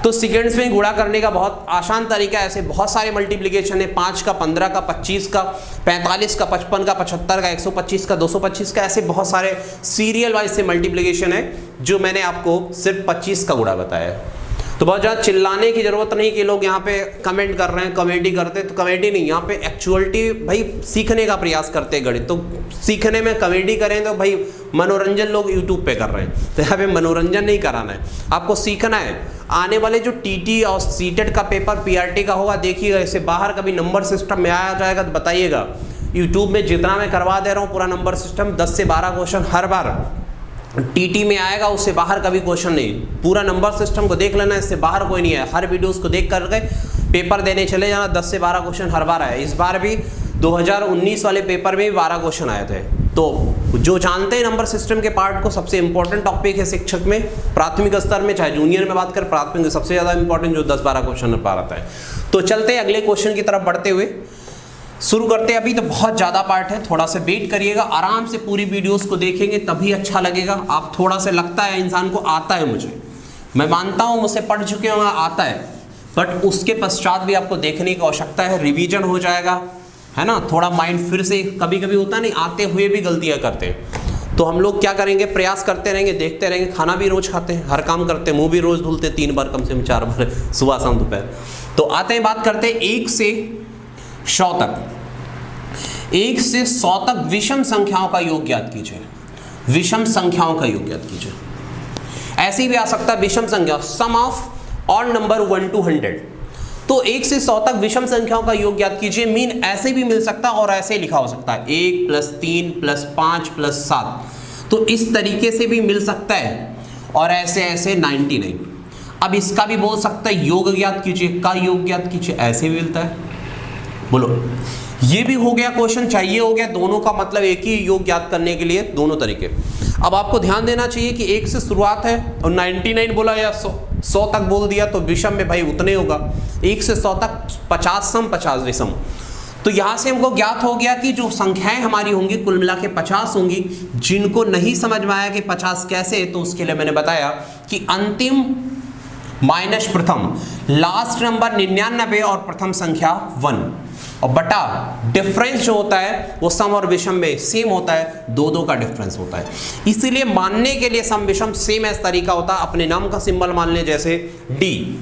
Speaker 1: तो सेकेंड्स में गुणा करने का बहुत आसान तरीका है। ऐसे बहुत सारे मल्टीप्लिकेशन है, 5 का 15 का 25 का 45 का 55 का 75 का 125 का 225 का, ऐसे बहुत सारे सीरियल वाइज से मल्टीप्लिकेशन है जो मैंने आपको सिर्फ 25 का गुणा बताया है। तो बहुत ज़्यादा चिल्लाने की जरूरत नहीं कि लोग यहाँ पे कमेंट कर रहे हैं, कॉमेडी करते हैं, तो कॉमेडी नहीं, यहाँ पे एक्चुअलिटी भाई सीखने का प्रयास करते हैं गणित। तो सीखने में कॉमेडी करें तो भाई मनोरंजन लोग यूट्यूब पे कर रहे हैं, तो यहाँ पे मनोरंजन नहीं कराना है, आपको सीखना है। आने वाले जो टीटी और सीटेट का पेपर पीआरटी का होगा, देखिएगा इसे बाहर कभी नंबर सिस्टम में आया जाएगा तो बताइएगा। यूट्यूब में जितना मैं करवा दे रहा हूँ पूरा नंबर सिस्टम 10 से 12 क्वेश्चन हर बार टीटी में आएगा, उससे बाहर कभी क्वेश्चन नहीं। पूरा नंबर सिस्टम को देख लेना, इससे बाहर कोई नहीं है। हर वीडियोस को देख करके पेपर देने चले जाना, 10 से 12 क्वेश्चन हर बार आया। इस बार भी 2019 वाले पेपर में भी 12 क्वेश्चन आए थे। तो जो जानते हैं नंबर सिस्टम के पार्ट को, सबसे इंपॉर्टेंट टॉपिक है शिक्षक में, प्राथमिक स्तर में चाहे जूनियर में बात कर, प्राथमिक सबसे ज़्यादा इंपॉर्टेंट जो 10-12 क्वेश्चन पर आता है। तो चलते अगले क्वेश्चन की तरफ बढ़ते हुए शुरू करते हैं। अभी तो बहुत ज़्यादा पार्ट है, थोड़ा सा वेट करिएगा, आराम से पूरी वीडियोस को देखेंगे तभी अच्छा लगेगा। आप थोड़ा सा लगता है इंसान को आता है, मुझे मैं मानता हूँ मुझसे पढ़ चुके होंगे, आता है, बट उसके पश्चात भी आपको देखने की आवश्यकता है, रिवीजन हो जाएगा, है ना। थोड़ा माइंड फिर से, कभी कभी होता नहीं, आते हुए भी गलतियाँ करते हैं, तो हम लोग क्या करेंगे, प्रयास करते रहेंगे, देखते रहेंगे। खाना भी रोज़ खाते हैं, हर काम करते हैं, मुँह भी रोज़ धुलते 3 बार कम से कम 4 बार, सुबह शाम दोपहर। तो आते हैं, बात करते हैं 1 से 100 तक। 1 से 100 तक विषम संख्याओं का योग ज्ञात कीजिए। विषम संख्याओं का योग ज्ञात कीजिए। ऐसे भी आ सकता है विषम संख्या, सम ऑफ ऑड नंबर 1 to 100। तो 1 से 100 तक विषम संख्याओं का योग ज्ञात कीजिए। मीन ऐसे भी मिल सकता है और ऐसे लिखा हो सकता है 1 + 3 + 5 + 7, तो इस तरीके से भी मिल सकता है, और ऐसे ऐसे 99। अब इसका भी बोल सकता है योग ज्ञात कीजिए, का योग ज्ञात कीजिए, ऐसे भी मिलता है। बोलो, ये भी हो गया क्वेश्चन, चाहिए हो गया, दोनों का मतलब एक ही योग ज्ञात करने के लिए दोनों तरीके। अब आपको ध्यान देना चाहिए कि 1 से शुरुआत है और 99 बोला या 100 तक बोल दिया, तो विषम में भाई उतने होगा। 1 से 100 तक 50 सम 50 विषम। तो यहाँ से हमको ज्ञात हो गया कि जो संख्याएं हमारी होंगी कुल मिला के 50 होंगी। जिनको नहीं समझ में आया कि 50 कैसे, तो उसके लिए मैंने बताया कि अंतिम माइनस प्रथम, लास्ट नंबर 99 और प्रथम संख्या 1, और बटा डिफरेंस जो होता है वो सम और विषम में सेम होता है, 2-2 का डिफरेंस होता है। इसीलिए मानने के लिए सम विषम सेम ऐसा तरीका होता है, अपने नाम का सिंबल मान ले, जैसे डी।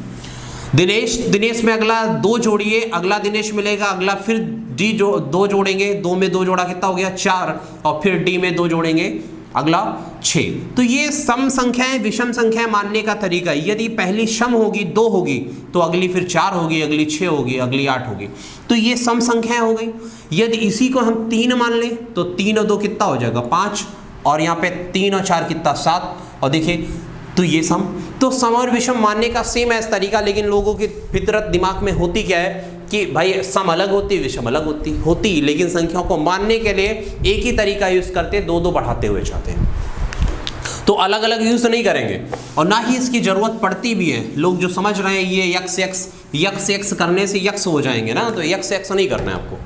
Speaker 1: दिनेश, दिनेश में अगला 2 जोड़िए, अगला दिनेश मिलेगा, अगला फिर डी 2 जोड़ेंगे, 2 में 2 जोड़ा कितना हो गया 4, और फिर डी में 2 जोड़ेंगे, अगला 6। तो ये सम संख्याएं विषम संख्याएं मानने का तरीका है। यदि पहली सम होगी 2 होगी, तो अगली फिर 4 होगी, अगली 6 होगी, अगली 8 होगी, तो ये सम संख्याएं हो गई। यदि इसी को हम 3 मान लें तो 3 और 2 कितना हो जाएगा 5, और यहाँ पे 3 और 4 कितना 7, और देखिए तो ये सम। तो सम और विषम मानने का सेम है तरीका, लेकिन लोगों की फितरत दिमाग में होती क्या है कि भाई सम अलग होती, विषम अलग होती, लेकिन संख्याओं को मानने के लिए एक ही तरीका यूज करते, 2-2 बढ़ाते हुए जाते हैं। तो अलग अलग यूज नहीं करेंगे, और ना ही इसकी जरूरत पड़ती भी है। लोग जो समझ रहे हैं ये यक्स एक्स करने से यक्स हो जाएंगे ना, तो यक्स नहीं करना है आपको।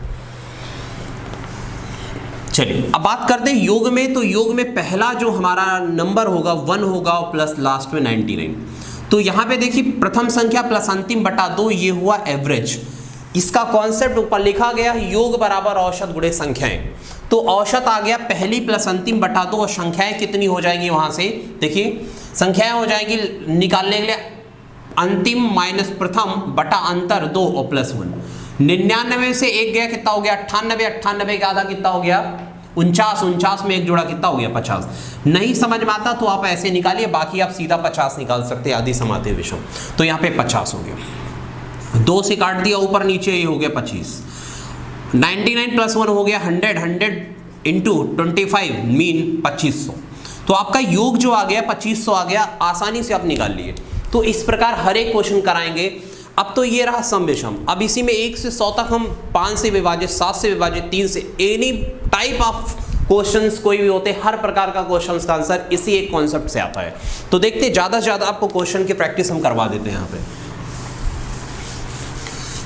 Speaker 1: चलिए अब बात करते हैं योग में। तो योग में पहला जो हमारा नंबर होगा 1 होगा, और प्लस लास्ट में 99। तो यहाँ पे देखिए प्रथम संख्या प्लस अंतिम बटा 2, ये हुआ एवरेज। इसका कॉन्सेप्ट ऊपर लिखा गया, योग बराबर औसत गुणे संख्याएं। तो औसत आ गया पहली प्लस अंतिम बटा 2 और संख्याएं कितनी हो जाएंगी वहां से, देखिए संख्याएं हो जाएंगी निकालने के लिए अंतिम माइनस प्रथम बटा अंतर 2 और प्लस 1। 99 से एक गया कितना हो गया 98, 98 का आधा कितना हो गया 49, 49 में एक जोड़ा कितना हो गया 50। नहीं समझ में आता तो आप ऐसे निकालिए, बाकी आप सीधा 50 निकाल सकते हैं आदि समाते विषम। तो यहाँ पे 50 हो गया, 2 से काट दिया ऊपर नीचे, ये हो गया 25। 99 प्लस 1 हो गया 100, 100 इंटू 25 मीन 2500। तो आपका योग जो आ गया 2500 आ गया, आसानी से आप निकाल लिए। तो इस प्रकार हर एक क्वेश्चन कराएंगे। अब तो ये रहा सम विषम। अब इसी में 1 से 100 तक हम 5 से विभाजित, 7 से विभाजित, 3 से, एनी टाइप ऑफ क्वेश्चंस कोई भी होते, हर प्रकार का क्वेश्चंस का आंसर इसी एक कॉन्सेप्ट से आता है। तो देखते ज़्यादा से ज़्यादा आपको क्वेश्चन की प्रैक्टिस हम करवा देते हैं यहाँ पे।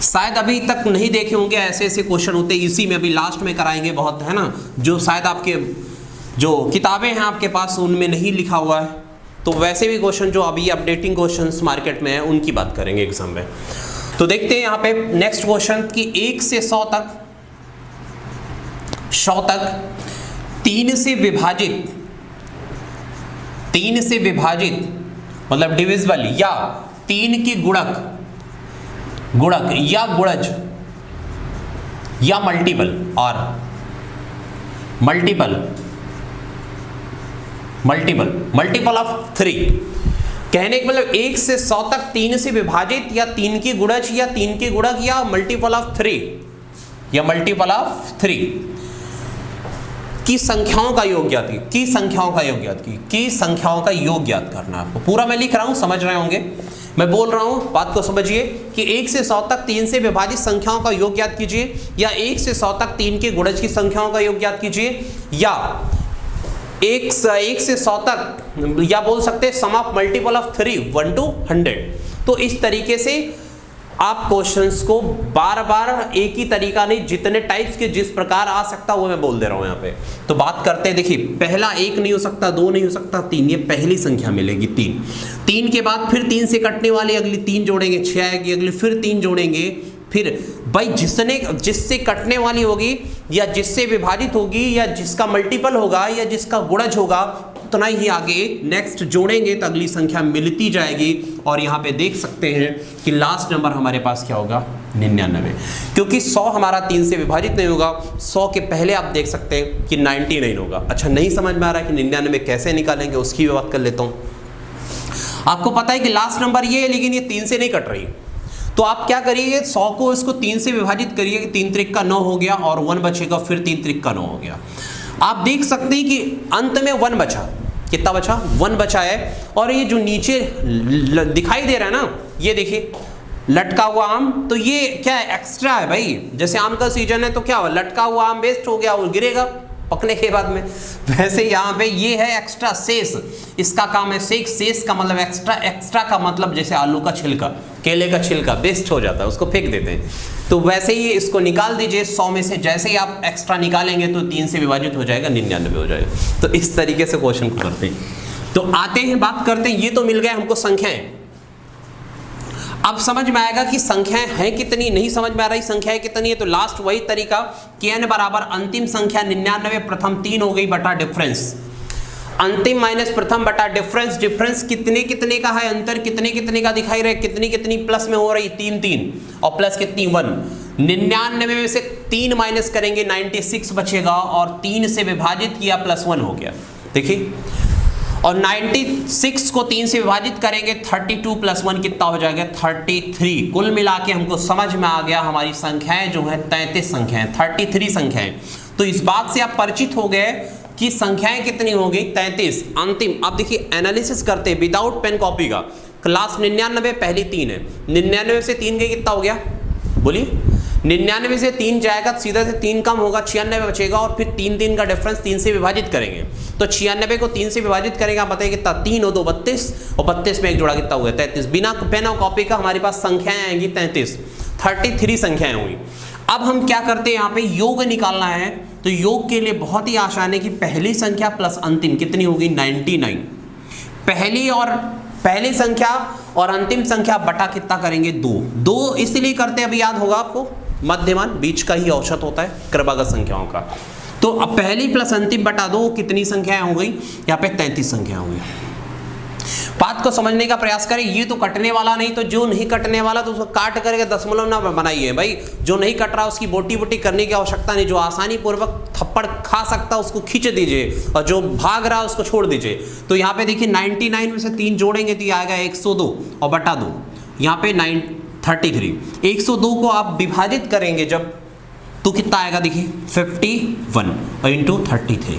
Speaker 1: शायद अभी तक नहीं देखे होंगे ऐसे ऐसे क्वेश्चन होते, इसी में अभी लास्ट में कराएंगे बहुत, है ना, जो शायद आपके जो किताबें हैं आपके पास उनमें नहीं लिखा हुआ है। तो वैसे भी क्वेश्चन जो अभी अपडेटिंग क्वेश्चंस मार्केट में है उनकी बात करेंगे एग्जाम में। तो देखते हैं यहाँ पे नेक्स्ट क्वेश्चन कि 1 से 100 तक 3 से विभाजित मतलब डिविजिबल या 3 की गुणक या गुणज या मल्टीपल और मल्टीपल ऑफ 3। कहने का मतलब 1 से 100 तक 3 से विभाजित या 3 की गुणज या 3 की गुणक या मल्टीपल ऑफ 3 की संख्याओं का योग ज्ञात की संख्याओं का योग ज्ञात करना। आपको पूरा मैं लिख रहा हूं, समझ रहे होंगे, मैं बोल रहा हूं, बात को समझिए कि 1 से 100 तक 3 से विभाजित संख्याओं का योग ज्ञात कीजिए, या 1 से 100 तक 3 के गुणज की संख्याओं का योग ज्ञात कीजिए, या 1 से 100 तक, या बोल सकते हैं सम ऑफ मल्टीपल ऑफ 3 1 to 100। तो इस तरीके से आप क्वेश्चंस को बार बार एक ही तरीका नहीं, जितने टाइप्स के जिस प्रकार आ सकता वो मैं बोल दे रहा हूं यहाँ पे। तो बात करते हैं, देखिए पहला 1 नहीं हो सकता, 2 नहीं हो सकता, 3, ये पहली संख्या मिलेगी 3 के बाद फिर 3 से कटने वाली अगली 3 जोड़ेंगे, 6 आएगी, अगली फिर 3 जोड़ेंगे, फिर भाई जिससे कटने वाली होगी या जिससे विभाजित होगी या जिसका मल्टीपल होगा या जिसका गुणज होगा उतना ही आगे नेक्स्ट जोड़ेंगे तो अगली संख्या मिलती जाएगी। और यहाँ पे देख सकते हैं कि लास्ट नंबर हमारे पास क्या होगा 99, क्योंकि 100 हमारा 3 से विभाजित नहीं होगा। 100 के पहले आप देख सकते हैं कि 99 होगा। अच्छा, नहीं समझ में आ रहा है कि 99 कैसे निकालेंगे, उसकी भी बात कर लेता हूँ। आपको पता है कि लास्ट नंबर ये है, लेकिन ये 3 से नहीं कट रही, तो आप क्या करिए 100 को इसको 3 से विभाजित करिए, 3 त्रिक का 9 हो गया और 1 बचेगा, फिर 3 त्रिक का 9 हो गया। आप देख सकते हैं कि अंत में 1 बचा, कितना बचा 1 बचा है। और ये जो नीचे दिखाई दे रहा है ना, ये देखिए लटका हुआ आम, तो ये क्या है एक्स्ट्रा है भाई। जैसे आम का सीजन है तो क्या हुआ, लटका हुआ आम वेस्ट हो गया और गिरेगा पकने के बाद में, वैसे यहाँ पे ये है एक्स्ट्रा शेष, इसका काम है शेष का मतलब एक्स्ट्रा का मतलब जैसे आलू का छिलका, केले का छिलका वेस्ट हो जाता है, उसको फेंक देते हैं। तो वैसे ही इसको निकाल दीजिए 100 में से, जैसे ही आप एक्स्ट्रा निकालेंगे तो 3 से विभाजित हो जाएगा, 99 हो जाएगा। तो इस तरीके से क्वेश्चन को करते हैं। तो आते हैं बात करते हैं, ये तो मिल गए हमको संख्याएं। अब समझ में आएगा कि संख्याएं हैं कितनी, नहीं समझ में आ रही संख्याएं कितनी है, तो लास्ट वही तरीका कि n बराबर अंतिम संख्या 99 प्रथम 3 हो गई बटा डिफरेंस, अंतिम माइनस प्रथम बटा डिफरेंस। डिफरेंस कितने कितने का है, अंतर कितने कितने का दिखाई रहे, कितनी कितनी प्लस में हो रही 3 3 और प्लस कितनी 1। 99 में से 3 माइनस करेंगे 96 बचेगा और 3 से विभाजित किया प्लस 1 हो गया, देखिए। और 96 को 3 से विभाजित करेंगे 32 प्लस 1 कितना हो जाएगा 33। कुल मिला के हमको समझ में आ गया हमारी संख्याएं जो है 33 संख्याएं, 33 संख्याएं। तो इस बात से आप परिचित हो गए कि संख्याएं कितनी होगी 33। अंतिम अब देखिए एनालिसिस करते हैं विदाउट पेन कॉपी का। क्लास 99 पहली 3 है, 99 से 3 के कितना हो गया बोलिए, 99 से 3 जाएगा सीधा से 3 कम होगा 96 बचेगा, और फिर 3 3 का डिफरेंस 3 से विभाजित करेंगे तो 96 को 3 से विभाजित करेंगे, आप बताइए कितना 3 और 2 32 और 32 में एक जोड़ा कितना हुआ 33। बिना पेन और कॉपी का हमारे पास संख्याएं आएंगी 33 संख्याएं होंगी। अब हम क्या करते हैं, यहाँ पे योग निकालना है। तो योग के लिए बहुत ही आसान है कि पहली संख्या प्लस अंतिम कितनी होगी 99। पहली संख्या और अंतिम संख्या बटा कितना करेंगे 2। 2 इसलिए करते हैं, अभी याद होगा आपको, मध्यमान बीच का ही औसत होता है क्रमबद्ध संख्याओं का। तो अब पहली प्लस अंतिम बटा 2 कितनी संख्याएं हो गई, यहाँ पे 33 संख्या हो गई। बात को समझने का प्रयास करें, ये तो कटने वाला नहीं, तो जो नहीं कटने वाला तो उसको काट करके दशमलव ना बनाइए भाई। जो नहीं कट रहा उसकी बोटी बोटी करने की आवश्यकता नहीं, जो आसानी पूर्वक थप्पड़ खा सकता उसको खींच दीजिए और जो भाग रहा उसको छोड़ दीजिए। तो यहाँ पे देखिए 99 में से 3 जोड़ेंगे तो ये आएगा 102 और बटा 2, यहाँ पे 33। 102 को आप विभाजित करेंगे जब तो कितना आएगा देखिए 51 और इंटू 33।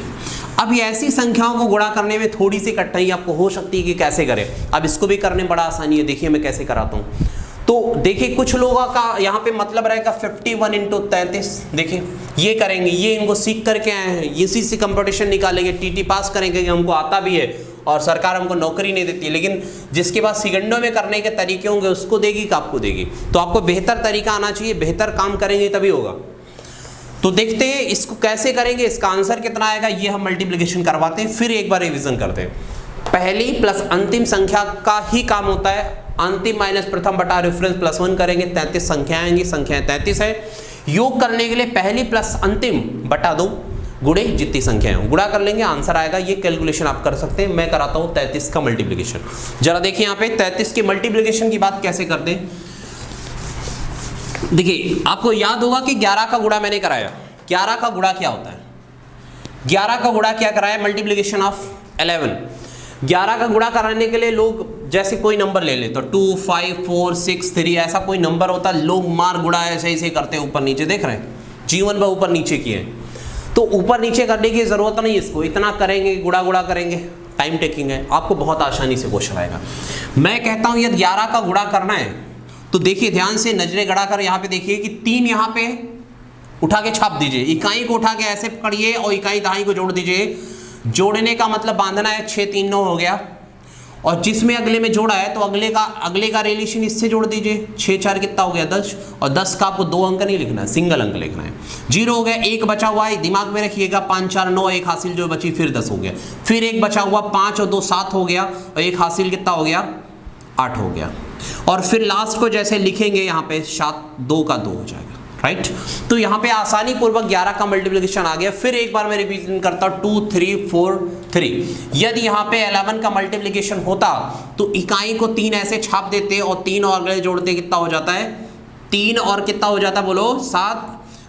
Speaker 1: अब ये ऐसी संख्याओं को गुणा करने में थोड़ी सी कठिनाई आपको हो सकती है कि कैसे करें। अब इसको भी करने बड़ा आसानी है, देखिए मैं कैसे कराता हूँ। तो देखिए कुछ लोगों का यहाँ पे मतलब रहेगा 51 इंटू 33, देखिए ये करेंगे, ये इनको सीख करके आए हैं, इसी से कंपटीशन निकालेंगे, टीटी पास करेंगे कि हमको आता भी है और सरकार हमको नौकरी नहीं देती। लेकिन जिसके पास सेकंडों में करने के तरीके होंगे उसको देगी कि आपको देगी। तो आपको बेहतर तरीका आना चाहिए, बेहतर काम करेंगे तभी होगा। तो देखते हैं इसको कैसे करेंगे, इसका आंसर कितना आएगा, ये हम मल्टीप्लिकेशन करवाते हैं, फिर एक बार रिवीजन करते हैं। पहली प्लस अंतिम संख्या का ही काम होता है, अंतिम माइनस प्रथम बटा रेफरेंस प्लस 1 करेंगे, 33 संख्याएं आएंगी, संख्याएं 33 है। योग करने के लिए पहली प्लस अंतिम बटा 2 गुणे जितनी संख्याएं हो गुणा कर लेंगे, आंसर आएगा। ये कैलकुलेशन आप कर सकते हैं, मैं कराता हूं 33 का मल्टीप्लिकेशन। जरा देखिए यहाँ पे 33 के मल्टीप्लिकेशन की बात कैसे करते हैं। देखिए आपको याद होगा कि 11 का गुणा मैंने कराया। 11 का गुणा क्या होता है, 11 का गुणा क्या कराया, मल्टीप्लिकेशन ऑफ 11। 11 का गुणा कराने के लिए लोग जैसे कोई नंबर ले ले तो 2, 5, 4, 6, 3 ऐसा कोई नंबर होता है, लोग मार गुणा ऐसे ऐसे करते हैं, ऊपर नीचे देख रहे हैं, जीवन में ऊपर नीचे किए हैं। तो ऊपर नीचे करने की जरूरत नहीं, इसको इतना करेंगे, गुणा गुणा करेंगे, टाइम टेकिंग है, आपको बहुत आसानी से क्वेश्चन आएगा। मैं कहता हूं यदि 11 का गुणा करना है तो देखिए ध्यान से नजरें गड़ा कर यहाँ पे देखिए कि 3 यहाँ पे उठा के छाप दीजिए, इकाई को उठा के ऐसे पकड़िए और इकाई दहाई को जोड़ दीजिए। जोड़ने का मतलब बांधना है, 6, 3, 9 हो गया, और जिसमें अगले में जोड़ा है तो अगले का रिलेशन इससे जोड़ दीजिए। 6, 4 कितना हो गया 10, और 10 का आपको 2 अंक नहीं लिखना है, सिंगल अंक लिखना है। 0 हो गया, 1 बचा हुआ है, दिमाग में रखिएगा, 5, 4, 9, 1 हासिल जो बची, फिर 10 हो गया, फिर 1 बचा हुआ, 5 और 2 7 हो गया, और 1 हासिल कितना हो गया 8 हो गया, और फिर लास्ट को जैसे लिखेंगे यहाँ पे 7, 2 का 2 हो जाएगा, राइट। तो यहाँ पे आसानी पूर्वक 11 का मल्टीप्लिकेशन आ गया। फिर एक बार मैं रिवीजन करता हूँ, 2, 3, 4, 3। यदि यहाँ पे 11 का मल्टीप्लिकेशन होता तो इकाई को 3 ऐसे छाप देते और 3 और अगले जोड़ते, कितना हो जाता है 3 और कितना हो जाता है बोलो 7,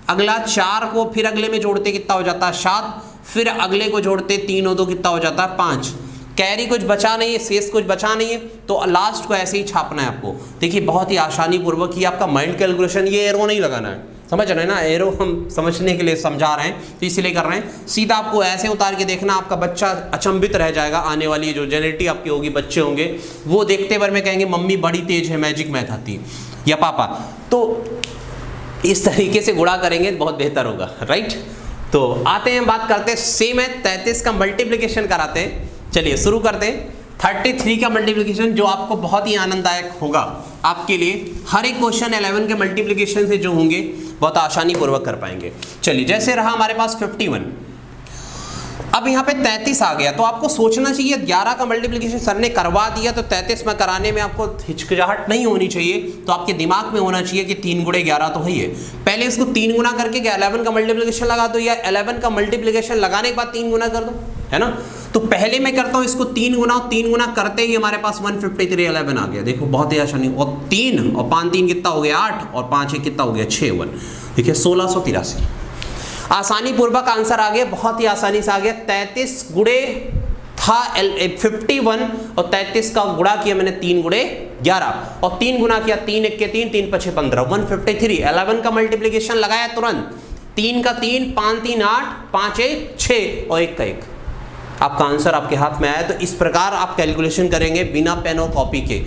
Speaker 1: अगला 4 को फिर अगले में जोड़ते कितना हो जाता है 7, फिर अगले को जोड़ते 3 और 2 कितना हो जाता है 5। कैरी कुछ बचा नहीं है, शेष कुछ बचा नहीं है, तो लास्ट को ऐसे ही छापना है आपको। देखिए बहुत ही आसानी पूर्वक ही आपका माइंड कैलकुलेशन, ये एरो नहीं लगाना है, समझ रहे हैं ना, एरो हम समझने के लिए समझा रहे हैं तो इसलिए कर रहे हैं। सीधा आपको ऐसे उतार के देखना, आपका बच्चा अचंभित रह जाएगा। आने वाली जो जेनेरेटिव आपकी होगी, बच्चे होंगे वो देखते बार में कहेंगे मम्मी बड़ी तेज है, मैजिक मैथ आती है, या पापा। तो इस तरीके से गुणा करेंगे बहुत बेहतर होगा, राइट। तो आते हैं, बात करते हैं, सेम है 33 का मल्टीप्लिकेशन कराते हैं। चलिए शुरू करते हैं 33 का मल्टीप्लिकेशन, जो आपको बहुत ही आनंददायक होगा आपके लिए। हर एक क्वेश्चन 11 के मल्टीप्लिकेशन से जो होंगे बहुत आसानी पूर्वक कर पाएंगे। चलिए जैसे रहा हमारे पास 51, अब यहाँ पे 33 आ गया, तो आपको सोचना चाहिए 11 का मल्टीप्लिकेशन सर ने करवा दिया तो 33 में कराने में आपको हिचकिचाहट नहीं होनी चाहिए। तो आपके दिमाग में होना चाहिए कि 3 गुणे 11 तो है ही है, पहले इसको 3 गुना करके 11 का मल्टीप्लिकेशन लगा दो, या 11 का मल्टीप्लिकेशन लगाने के बाद 3 गुना कर दो, है ना। तो पहले मैं करता हूं इसको 3 गुना, और 3 गुना करते ही हमारे पास 153 11 आ गया। देखो बहुत ही आसानी, और 3 और 5 3 कितना हो गया 8, और 5 1 कितना हो गया 6 1, देखिए 1683। आसानी पूर्वक आंसर आ गया, बहुत ही आसानी से आ गया। 33 गुणे था 51 और 33 का गुणा किया मैंने 3 गुणे 11, और 3 गुना किया 3 1 के 3 3 5 15 153। 11 का मल्टीप्लिकेशन लगाया तुरंत, 3 का 3 5 3 8 5 1 6 और 1 का 1, आपका आंसर आपके हाथ में आया। तो इस प्रकार आप कैलकुलेशन करेंगे बिना पेन और कॉपी के,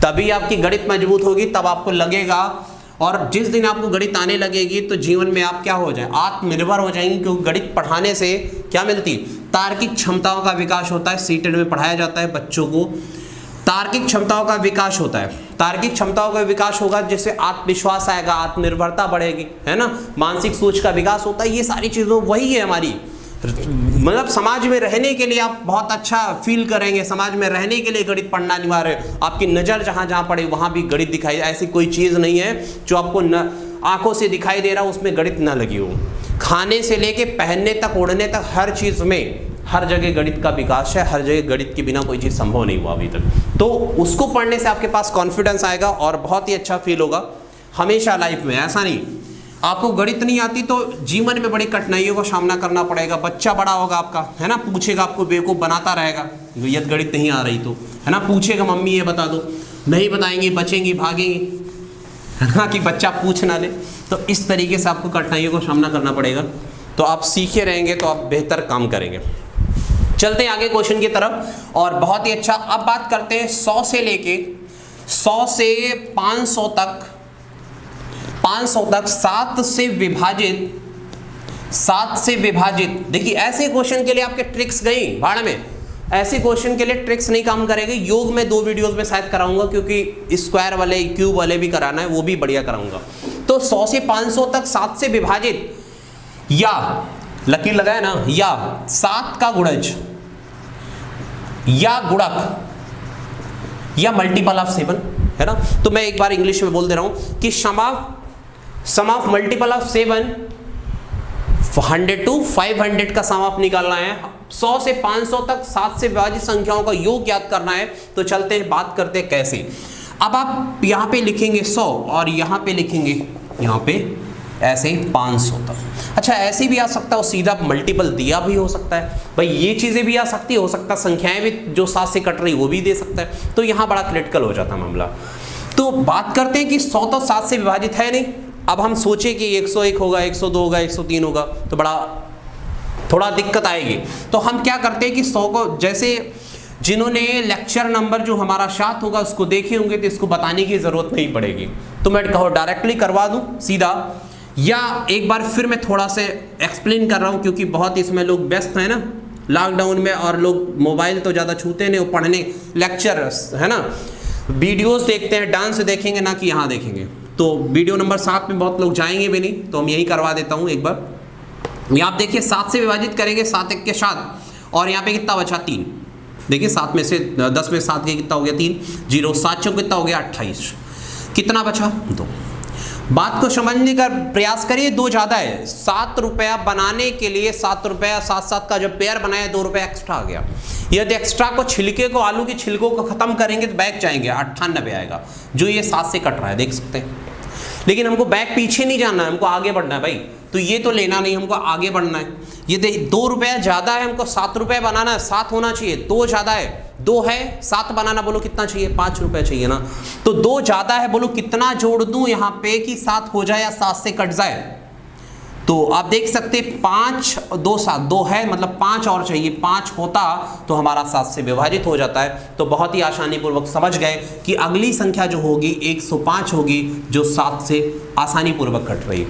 Speaker 1: तभी आपकी गणित मजबूत होगी, तब आपको लगेगा। और जिस दिन आपको गणित आने लगेगी तो जीवन में आप क्या हो जाए, आत्मनिर्भर हो जाएंगे, क्योंकि गणित पढ़ाने से क्या मिलती, तार्किक क्षमताओं का विकास होता है। सीटेट में पढ़ाया जाता है बच्चों को, तार्किक क्षमताओं का विकास होता है। तार्किक क्षमताओं का विकास होगा जिससे आत्मविश्वास आएगा, आत्मनिर्भरता बढ़ेगी, है ना, मानसिक सोच का विकास होता है। ये सारी चीज़ों वही है हमारी मतलब समाज में रहने के लिए आप बहुत अच्छा फील करेंगे, समाज में रहने के लिए गणित पढ़ना अनिवार्य है। आपकी नज़र जहाँ जहाँ पड़े वहाँ भी गणित दिखाई, ऐसी कोई चीज़ नहीं है जो आपको न आंखों से दिखाई दे रहा हो उसमें गणित ना लगी हो। खाने से लेके पहनने तक, ओढ़ने तक, हर चीज़ में हर जगह गणित का विकास है, हर जगह गणित के बिना कोई चीज़ संभव नहीं हुआ अभी तक। तो उसको पढ़ने से आपके पास कॉन्फिडेंस आएगा और बहुत ही अच्छा फील होगा हमेशा लाइफ में। ऐसा नहीं आपको गणित नहीं आती तो जीवन में बड़ी कठिनाइयों का सामना करना पड़ेगा। बच्चा बड़ा होगा आपका, है ना, पूछेगा आपको, बेवकूफ़ बनाता रहेगा यदि गणित नहीं आ रही तो, है ना, पूछेगा मम्मी ये बता दो, नहीं बताएंगे, बचेंगी, भागेंगी, है ना, कि बच्चा पूछ ना ले। तो इस तरीके से आपको कठिनाइयों का सामना करना पड़ेगा। तो आप सीखे रहेंगे तो आप बेहतर काम करेंगे। चलते हैं आगे क्वेश्चन की तरफ। और बहुत ही अच्छा, अब बात करते हैं 100 से लेके 100 से 500 तक, 500 तक 7 से विभाजित। देखिए ऐसे क्वेश्चन के लिए आपके ट्रिक्स गई भाड़ में, ऐसे क्वेश्चन के लिए ट्रिक्स नहीं काम करेंगे। योग में 2 वीडियोस में शायद कराऊंगा, क्योंकि स्क्वायर वाले, क्यूब वाले भी कराना है, वो भी बढ़िया कराऊंगा। तो 100 से 500 तक 7 से विभाजित, या लकीर लगाए ना, या 7 का गुणज, या गुणक, या मल्टीपल ऑफ 7, है ना। तो मैं एक बार इंग्लिश में बोल दे रहा हूं कि सम ऑफ मल्टीपल ऑफ 7 100 to 500 का सम ऑफ निकालना है। 100 से 500 तक 7 से विभाजित संख्याओं का योग ज्ञात करना है। तो चलते हैं, बात करते हैं कैसे। अब आप यहाँ पे लिखेंगे 100 और यहाँ पे लिखेंगे, यहाँ पे ऐसे 500 तक। अच्छा ऐसे भी आ सकता है, सीधा मल्टीपल दिया भी हो सकता है भाई, ये चीज़ें भी आ सकती हो सकता है, संख्याएं भी जो 7 से कट रही वो भी दे सकता है। तो यहाँ बड़ा क्रिटिकल हो जाता मामला। तो बात करते हैं कि 100 तो 7 से विभाजित है नहीं। अब हम सोचे कि 101 होगा, 102 होगा, 103 होगा, तो बड़ा थोड़ा दिक्कत आएगी। तो हम क्या करते हैं कि 100 को, जैसे जिन्होंने लेक्चर नंबर जो हमारा 7 होगा उसको देखे होंगे तो इसको बताने की ज़रूरत नहीं पड़ेगी। तो मैं कहो डायरेक्टली करवा दूँ सीधा, या एक बार फिर मैं थोड़ा से एक्सप्लेन कर रहा हूँ, क्योंकि बहुत इसमें लोग व्यस्त हैं ना लॉकडाउन में, और लोग मोबाइल तो ज़्यादा छूते नहीं, वो पढ़ने लेक्चर, है ना, वीडियोस देखते हैं, डांस देखेंगे ना कि यहाँ देखेंगे। तो वीडियो नंबर 7 में बहुत लोग जाएंगे भी नहीं, तो हम यही करवा देता हूँ एक बार। यहाँ आप देखिए 7 से विभाजित करेंगे, 7 1 के 7, और यहाँ पे कितना बचा 3। देखिए 7 में से 10 में 7 के कितना हो गया 3, 0 7 चौक कितना हो गया 28, कितना बचा 2। बात को समझने का प्रयास करिए, 2 ज़्यादा है। 7 रुपया बनाने के लिए 7 रुपया 7 का जब पेयर बनाया 2 रुपया एक्स्ट्रा आ गया। यदि एक्स्ट्रा को, छिलके को, आलू की छिलकों को खत्म करेंगे तो बैक जाएंगे 98 आएगा, जो ये 7 से कट रहा है, देख सकते हैं। लेकिन हमको बैक पीछे नहीं जाना है, हमको आगे बढ़ना है भाई। तो ये तो लेना नहीं, हमको आगे बढ़ना है। ये 2 रुपया ज़्यादा है, हमको 7 रुपया बनाना है, 7 होना चाहिए। 2 ज़्यादा है, 2 है, 7 बनाना, बोलो कितना चाहिए, 5 रुपये चाहिए ना। तो 2 ज़्यादा है, बोलो कितना जोड़ दूं यहाँ पे कि 7 हो जाए या 7 से कट जाए। तो आप देख सकते 5 2 7, 2 है मतलब 5 और चाहिए, 5 होता तो हमारा 7 से विभाजित हो जाता है। तो बहुत ही आसानी पूर्वक समझ गए कि अगली संख्या जो होगी 105 होगी, जो 7 से आसानी पूर्वक कट रही।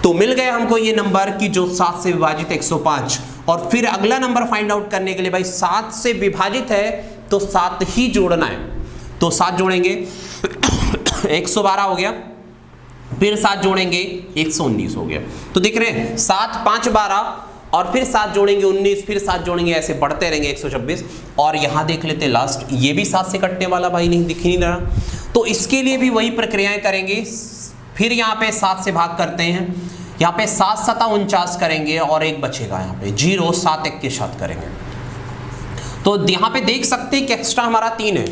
Speaker 1: तो मिल गए हमको ये नंबर कि जो 7 से विभाजित 105। और फिर अगला नंबर फाइंड आउट करने के लिए भाई 7 से विभाजित है तो 7 ही जोड़ना है। तो 7 जोड़ेंगे 112 हो गया, फिर 7 जोड़ेंगे 119 हो गया। तो दिख रहे हैं 7 5 12, और फिर 7 जोड़ेंगे 19, फिर 7 जोड़ेंगे, ऐसे बढ़ते रहेंगे 126। और यहाँ देख लेते लास्ट, ये भी 7 से कटने वाला भाई नहीं दिख नहीं रहा। तो इसके लिए भी वही प्रक्रियाएं करेंगे। फिर यहाँ पे 7 से भाग करते हैं, यहाँ पे 7 7 49 करेंगे और एक बचेगा यहाँ पे 0 7 1 के साथ करेंगे। तो यहाँ पे देख सकते हैं कि एक्स्ट्रा हमारा 3 है।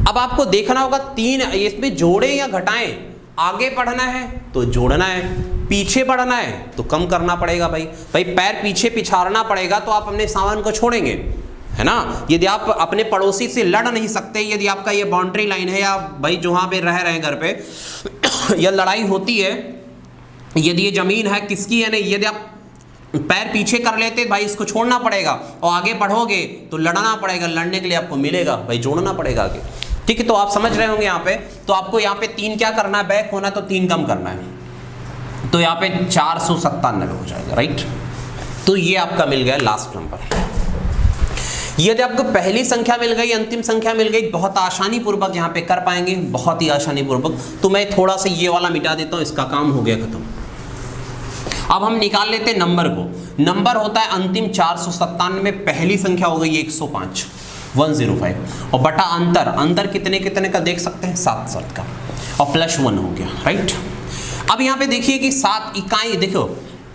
Speaker 1: अब आपको देखना होगा 3 इसमें जोड़े या घटाएं। आगे बढ़ना है तो जोड़ना है, पीछे बढ़ना है तो कम करना पड़ेगा भाई। पैर पीछे पिछाड़ना पड़ेगा तो आप अपने सामान को छोड़ेंगे, है ना। यदि आप अपने पड़ोसी से लड़ नहीं सकते, यदि आपका ये बाउंड्री लाइन है या भाई जहाँ पे रह रहे हैं घर पे या लड़ाई होती है, यदि ये जमीन है किसकी है नहीं, यदि आप पैर पीछे कर लेते भाई इसको छोड़ना पड़ेगा, और आगे बढ़ोगे तो लड़ना पड़ेगा, लड़ने के लिए आपको मिलेगा भाई, जोड़ना पड़ेगा आगे। ठीक है, तो आप समझ रहे होंगे यहाँ पे। तो आपको यहाँ पे 3 क्या करना है, बैक होना तो 3 कम करना है। तो यहाँ पे 497 हो जाएगा, राइट। तो ये आपका मिल गया लास्ट नंबर। यदि आपको पहली संख्या मिल गई, अंतिम संख्या मिल गई, बहुत आसानी पूर्वक यहाँ पे कर पाएंगे, बहुत ही आसानी पूर्वक। तो मैं थोड़ा सा ये वाला मिटा देता हूँ, इसका काम हो गया खत्म। अब हम निकाल लेते हैं नंबर को। नंबर होता है अंतिम 497, पहली संख्या हो गई 105 105, और बटा अंतर, अंतर कितने कितने का देख सकते हैं 7 7 का, और प्लस 1 हो गया, राइट। अब यहाँ पे देखिए कि 7 इकाई, देखो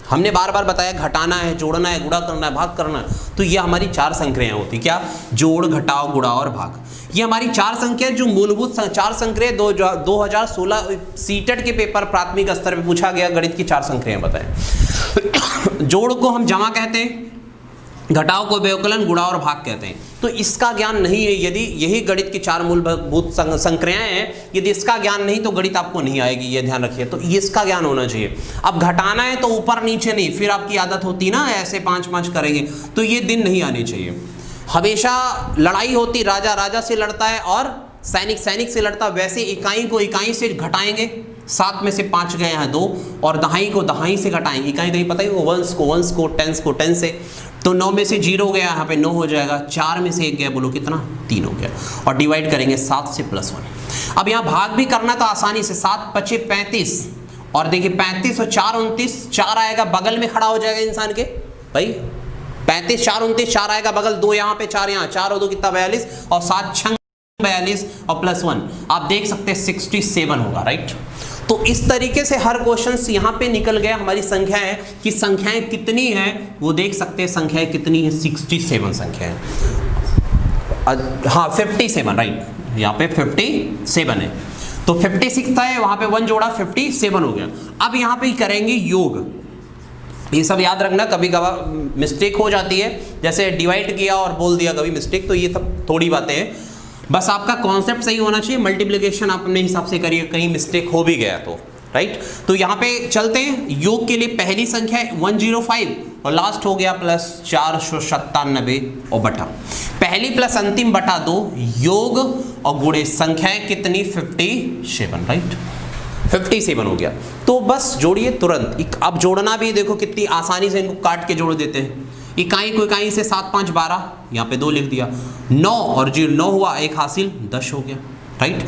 Speaker 1: हमने बार बार बताया घटाना है, जोड़ना है, गुणा करना है, भाग करना है, तो ये हमारी 4 संख्याएं होती, क्या, जोड़, घटाओ, गुणा और भाग। ये हमारी 4 संख्या जो मूलभूत 4 संख्याएं 2016 सीटेट के पेपर प्राथमिक स्तर पे पूछा गया गणित की 4 संख्याएं बताएं। जोड़ को हम जमा कहते हैं, घटाओ को व्यवकलन, गुणा और भाग कहते हैं। तो इसका ज्ञान नहीं है, यदि यही गणित की 4 मूलभूत संक्रियाएं हैं, यदि इसका ज्ञान नहीं तो गणित आपको नहीं आएगी, ये ध्यान रखिए। तो इसका ज्ञान होना चाहिए। अब घटाना है तो ऊपर नीचे नहीं, फिर आपकी आदत होती ना ऐसे 5-5 करेंगे, तो ये दिन नहीं आने चाहिए। हमेशा लड़ाई होती, राजा राजा से लड़ता है और सैनिक सैनिक से लड़ता, वैसे इकाई को इकाई से घटाएंगे। 7 में से 5 गए हैं 2, और दहाई को दहाई से घटाएंगे। इकाई दहाई पता ही, वंस को टेंस को 10 से, तो 9 में से 0 गया, यहाँ पे 9 हो जाएगा। 4 में से 1 गया, बोलो कितना, 3 हो गया, और डिवाइड करेंगे 7 से प्लस 1। अब यहाँ भाग भी करना तो आसानी से, 7 5 35, और देखिए 35 और 4 29, 4 आएगा बगल में खड़ा हो जाएगा इंसान के, भाई 35 4 29, 4 आएगा बगल, 2 यहाँ पे 4 यहाँ, 4 और 2 कितना 42, और 7 6 42 और प्लस 1, आप देख सकते हैं 67 होगा, राइट। तो इस तरीके से हर क्वेश्चन यहाँ पे निकल गया हमारी संख्याएं, कि संख्याएं कितनी हैं वो देख सकते हैं। संख्याएं कितनी है, 67 संख्याएं, हाँ 57, राइट, यहाँ पे 57 है। तो 56 था, वहां पे 1 जोड़ा 57 हो गया। अब यहाँ पे करेंगे योग। ये सब याद रखना, कभी कभार मिस्टेक हो जाती है, जैसे डिवाइड किया और बोल दिया कभी मिस्टेक, तो ये सब थोड़ी बातें हैं, बस आपका कॉन्सेप्ट सही होना चाहिए। मल्टीप्लिकेशन आप अपने हिसाब से करिए, कहीं मिस्टेक हो भी गया तो, राइट। तो यहाँ पे चलते हैं। योग के लिए पहली संख्या है 105, और लास्ट हो गया प्लस 497 और बटा, पहली प्लस अंतिम बटा 2, योग और गुणे संख्याएं कितनी 57, राइट, 57 हो गया। तो बस जोड़िए तुरंत। अब जोड़ना भी देखो कितनी आसानी से, इनको काट के जोड़ देते हैं। इकाई को इकाई से 7 5 12, यहाँ पे 2 लिख दिया, 9 और 0 9 हुआ, 1 हासिल 10 हो गया, राइट।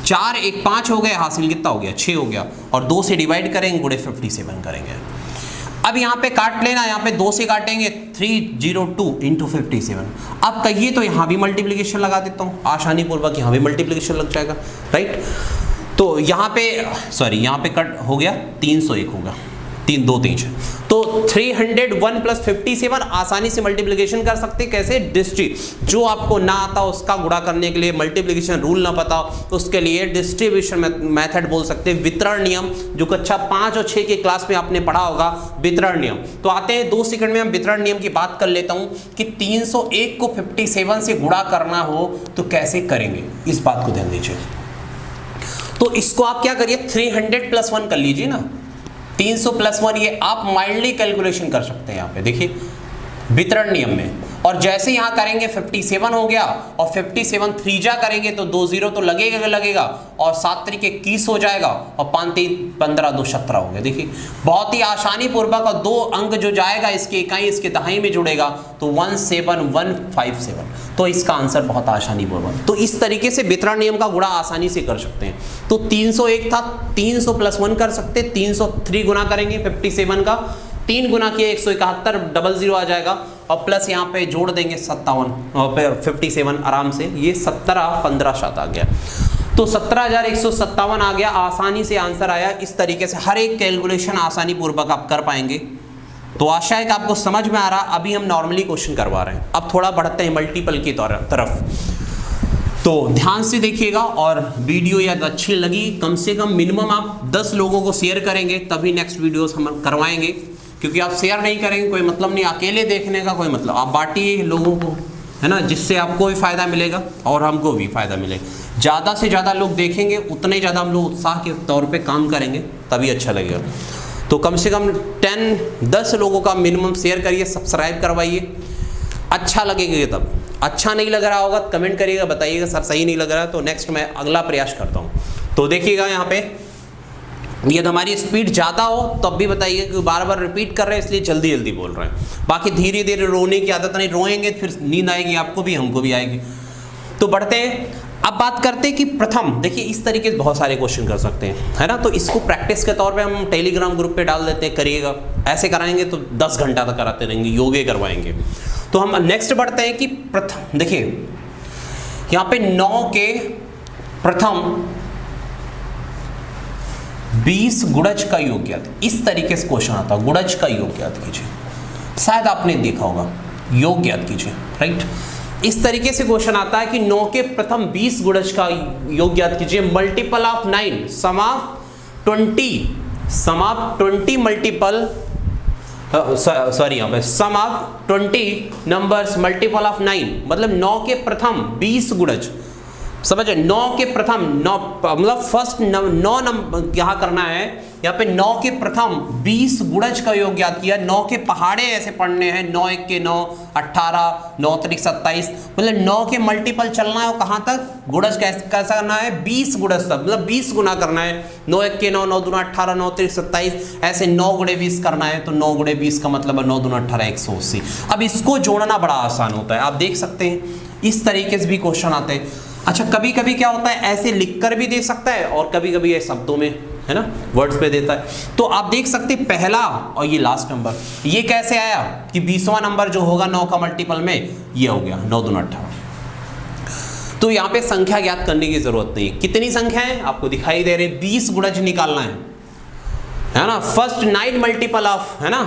Speaker 1: 4 1 5 हो गए, हासिल कितना हो गया 6 हो गया, और 2 से डिवाइड करेंगे, गुणे 57 करेंगे। अब यहाँ पे काट लेना, यहाँ पे 2 से काटेंगे 302 इंटू 57। अब कहिए तो यहाँ भी मल्टीप्लिकेशन लगा देता हूँ आसानी पूर्वक, यहाँ भी मल्टीप्लिकेशन लग जाएगा, राइट। तो यहाँ पे सॉरी, यहाँ पे कट हो गया 301 होगा, 3 2 3 तो 301 प्लस 57 आसानी से मल्टीप्लिकेशन कर सकते। कैसे, डिस्ट्रीब्यूशन, जो आपको ना आता उसका गुणा करने के लिए, मल्टीप्लिकेशन रूल ना पता उसके लिए डिस्ट्रीब्यूशन मेथड बोल सकते हैं, वितरण नियम, जो कक्षा 5 और 6 की क्लास में आपने पढ़ा होगा, वितरण नियम। तो आते हैं 2 सेकंड में हम वितरण नियम की बात कर लेता हूं कि 301 को 57 से गुणा करना हो तो कैसे करेंगे, इस बात को ध्यान दीजिए। तो इसको आप क्या करिए, 300 प्लस 1 कर लीजिए ना, 300 प्लस 1, ये आप माइल्डली कैलकुलेशन कर सकते हैं यहाँ पे, देखिए वितरण नियम में। और जैसे यहाँ करेंगे 57 हो गया, और 57 3 जा करेंगे तो 2 0 तो लगेगा, और 7 3 21 हो जाएगा, और 5 3 15 2 17 हो गया। देखिए बहुत ही आसानी पूर्वक, और 2 अंक जो जाएगा इसके इकाई इसके दहाई में जुड़ेगा तो 17157, तो इसका आंसर बहुत आसानी पूर्वक। तो इस तरीके से वितरण नियम का गुणा आसानी से कर सकते हैं। तो 301 था, 300 प्लस 1 कर सकते, 303 गुना करेंगे 57 का, 3 गुना किए 171 00 आ जाएगा, और प्लस यहाँ पे जोड़ देंगे 57 और 57 आराम से, ये 17 15 7 आ गया, तो 17157 आ गया। आसानी से आंसर आया। इस तरीके से हर एक कैलकुलेशन आसानी पूर्वक आप कर पाएंगे। तो आशा है कि आपको समझ में आ रहा। अभी हम नॉर्मली क्वेश्चन करवा रहे हैं, अब थोड़ा बढ़ते हैं मल्टीपल की तरफ। तो ध्यान से देखिएगा, और वीडियो यदि अच्छी लगी कम से कम मिनिमम आप 10 लोगों को शेयर करेंगे, तभी नेक्स्ट वीडियोस हम करवाएंगे। क्योंकि आप शेयर नहीं करेंगे कोई मतलब नहीं, अकेले देखने का कोई मतलब, आप बांटिए लोगों को, है ना, जिससे आपको भी फायदा मिलेगा और हमको भी फायदा मिलेगा। ज़्यादा से ज़्यादा लोग देखेंगे उतने ज़्यादा हम लोग उत्साह के तौर पे काम करेंगे, तभी अच्छा लगेगा। तो कम से कम 10 लोगों का मिनिमम शेयर करिए, सब्सक्राइब करवाइए, अच्छा लगेगा। तब अच्छा नहीं लग रहा होगा कमेंट करिएगा, बताइएगा सर सही नहीं लग रहा, तो नेक्स्ट मैं अगला प्रयास करता हूँ। तो देखिएगा यहाँ पे यदि हमारी स्पीड ज़्यादा हो तब भी बताइए, कि बार बार रिपीट कर रहे हैं इसलिए जल्दी जल्दी बोल रहे हैं। बाकी धीरे धीरे रोने की आदत नहीं, रोएंगे फिर नींद आएगी, आपको भी हमको भी आएगी। तो बढ़ते हैं अब बात करते हैं कि प्रथम, देखिए इस तरीके से बहुत सारे क्वेश्चन कर सकते हैं, है ना। तो इसको प्रैक्टिस के तौर पे हम टेलीग्राम ग्रुप पे डाल देते हैं, करिएगा। ऐसे कराएंगे तो 10 घंटा तक कराते रहेंगे, योगे करवाएंगे। तो हम नेक्स्ट बढ़ते हैं कि प्रथम, देखिए यहाँ पे 9 के प्रथम 20 गुणज का योग ज्ञात, इस तरीके से क्वेश्चन आता है, गुणज का योग ज्ञात कीजिए। शायद आपने देखा होगा, योग ज्ञात कीजिए, राइट। इस तरीके से क्वेश्चन आता है कि 9 के प्रथम 20 गुणज का योग ज्ञात कीजिए। Multiple of 9, sum of 20 multiple, sorry यहाँ पे sum of 20 numbers multiple of 9, मतलब 9 के प्रथम 20 गुणज, समझे। 9 के प्रथम 9 मतलब फर्स्ट 9 नंबर यहाँ करना है, यहाँ पे 9 के प्रथम 20 गुणज का योग ज्ञात किया। 9 के पहाड़े ऐसे पढ़ने हैं, 9 1 के 9, 18, 9 3 27, मतलब 9 के मल्टीपल चलना है, और कहाँ तक, गुणज कैसा करना है, 20 गुणज तक, मतलब 20 गुना करना है। 9 1 के 9, 9 दूना 18, 9 3 27, ऐसे 9 गुणे 20 करना है। तो 9 गुणे 20 का मतलब है 9 दूना 18, 180। अब इसको जोड़ना बड़ा आसान होता है, आप देख सकते हैं इस तरीके से भी क्वेश्चन आते हैं। अच्छा, कभी कभी क्या होता है, ऐसे लिखकर भी दे सकता है, और कभी कभी ये शब्दों में, है ना, वर्ड्स पे देता है। तो आप देख सकते हैं पहला और ये लास्ट नंबर, ये कैसे आया कि 20वां नंबर जो होगा 9 का मल्टीपल में, ये हो गया 9 दूना 18। तो यहाँ पे संख्या ज्ञात करने की जरूरत नहीं है। कितनी संख्या है आपको दिखाई दे रही, 20 गुणज निकालना है ना। फर्स्ट 9 मल्टीपल ऑफ, है ना।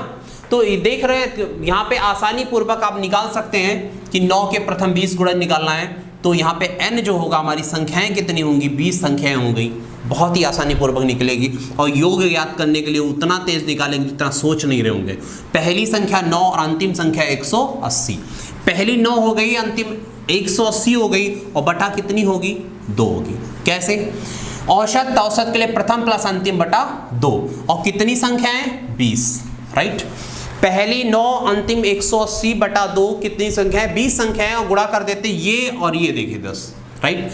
Speaker 1: तो ये देख रहे हैं, यहाँ पे आसानी पूर्वक आप निकाल सकते हैं कि 9 के प्रथम 20 गुणज निकालना है। तो यहाँ पे n जो होगा, हमारी संख्याएं कितनी होंगी, 20 संख्याएं होंगी, बहुत ही आसानी पूर्वक निकलेगी। और योग ज्ञात करने के लिए उतना तेज निकालेंगे जितना सोच नहीं रहे होंगे। पहली संख्या 9 और अंतिम संख्या 180, पहली 9 हो गई, अंतिम 180 हो गई, और बटा कितनी होगी, 2 होगी। कैसे, औसत, औसत के लिए प्रथम प्लस अंतिम बटा 2, और कितनी संख्याएं, 20, राइट। पहली 9, अंतिम 180 बटा 2, कितनी संख्या है, 20 संख्या है, और गुणा कर देते ये और ये, देखिए 10, राइट।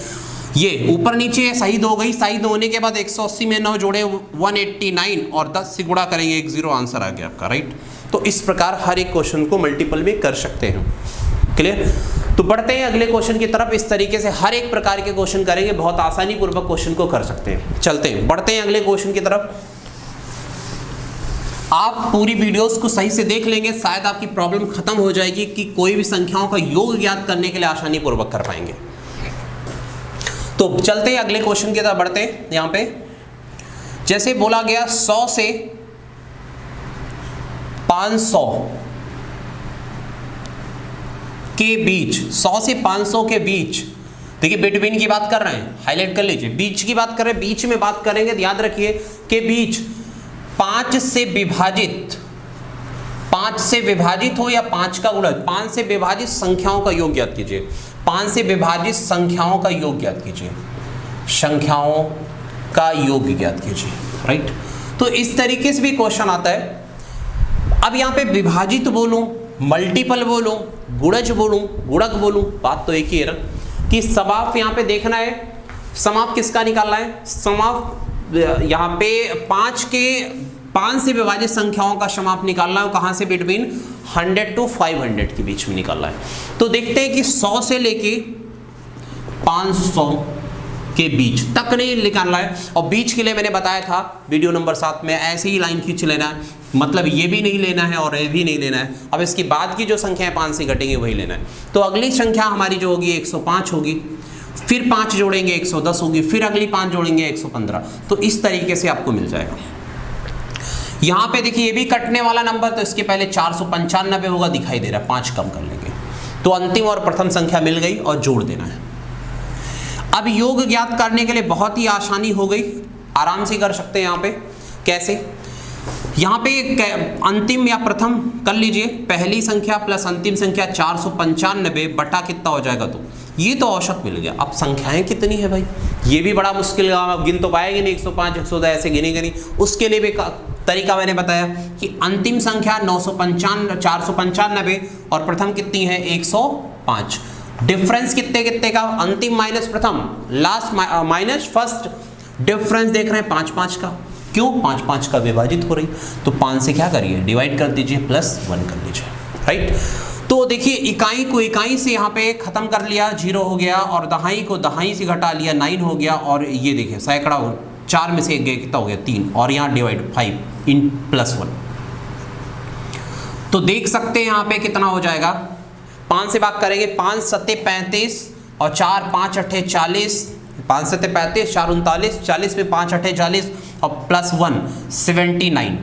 Speaker 1: ये ऊपर नीचे सही हो गई, सही होने के बाद 180 में 9 जोड़े 189, और 10 से गुणा करेंगे 10, आंसर आ गया आपका, राइट। तो इस प्रकार हर एक क्वेश्चन को मल्टीपल में कर सकते हैं। क्लियर। तो बढ़ते हैं अगले क्वेश्चन की तरफ। इस तरीके से हर एक प्रकार के क्वेश्चन करेंगे, बहुत आसानी पूर्वक क्वेश्चन को कर सकते हैं। चलते हैं, बढ़ते हैं अगले क्वेश्चन की तरफ। आप पूरी वीडियोस को सही से देख लेंगे, शायद आपकी प्रॉब्लम खत्म हो जाएगी कि कोई भी संख्याओं का योग ज्ञात करने के लिए आसानी पूर्वक कर पाएंगे। तो चलते हैं अगले क्वेश्चन की तरफ बढ़ते हैं। यहाँ पे जैसे बोला गया 100 से 500 के बीच, 100 से 500 के बीच, देखिए बिटवीन की बात कर रहे हैं, हाईलाइट कर लीजिए, बीच की बात कर रहे हैं, बीच में बात करेंगे, याद रखिए के बीच 5 से विभाजित, 5 से विभाजित हो या 5 का गुणज, 5 से विभाजित संख्याओं का योग ज्ञात कीजिए। 5 से विभाजित संख्याओं का योग ज्ञात कीजिए, संख्याओं का योग ज्ञात कीजिए, राइट। तो इस तरीके से भी क्वेश्चन आता है। अब यहाँ पे विभाजित बोलूं, मल्टीपल बोलूं, गुणज बोलूं, गुणक बोलूं, बात तो एक ही है ना कि समाप यहाँ पे देखना है, समाप किसका निकालना है, समाप यहाँ पे 5 से विभाजित संख्याओं का समाप निकालना है, कहाँ से, बिटवीन 100 to 500 के बीच में निकालना है। तो देखते हैं कि 100 से लेके 500 के बीच तक नहीं निकालना है, और बीच के लिए मैंने बताया था वीडियो नंबर 7 में, ऐसे ही लाइन खींच लेना है, मतलब ये भी नहीं लेना है और ये भी नहीं लेना है। अब इसके बाद की जो संख्या 5 से घटेंगी वही लेना है। तो अगली संख्या हमारी जो होगी 105 होगी, फिर 5 जोड़ेंगे 110 होगी, फिर अगली 5 जोड़ेंगे 115। तो इस तरीके से आपको मिल जाएगा। यहाँ पे देखिए ये भी कटने वाला नंबर, तो इसके पहले 495 होगा, दिखाई दे रहा है, 5 कम कर लेंगे, तो अंतिम और प्रथम संख्या मिल गई और जोड़ देना है। अब योग ज्ञात करने के लिए बहुत ही आसानी हो गई, आराम से कर सकते हैं। यहाँ पे कैसे, यहाँ पे अंतिम या प्रथम कर लीजिए, पहली संख्या प्लस अंतिम संख्या 495 बटा कितना हो जाएगा, तो ये तो औसत मिल गया। अब संख्याएं कितनी है भाई, ये भी बड़ा मुश्किल है, गिन तो पाएंगे नहीं, 105 110 ऐसे गिनेंगे नहीं। उसके लिए भी तरीका मैंने बताया कि अंतिम संख्या 495 और प्रथम कितनी है 105, डिफरेंस कितने कितने का, अंतिम माइनस प्रथम, लास्ट माइनस फर्स्ट, डिफरेंस देख रहे हैं 5 का, क्यों 5 का विभाजित हो रही, तो 5 से क्या करिए डिवाइड कर दीजिए, +1 कर लीजिए, राइट। तो तो देखिए इकाई को इकाई से यहाँ पे खत्म कर लिया, 0 हो गया, और दहाई को दहाई से घटा लिया, 9 हो गया, और ये देखिए सैकड़ा 4 में से 1 गया, कितना हो गया 3, और यहाँ डिवाइड 5 इन +1। तो देख सकते हैं यहाँ पे कितना हो जाएगा, 5 से भाग करेंगे, 5 सत्ते 35 और 4 5 अट्ठे 40, 5 सत्ते 35, 4 39, 40 में 5 अट्ठे 40 और +1 79।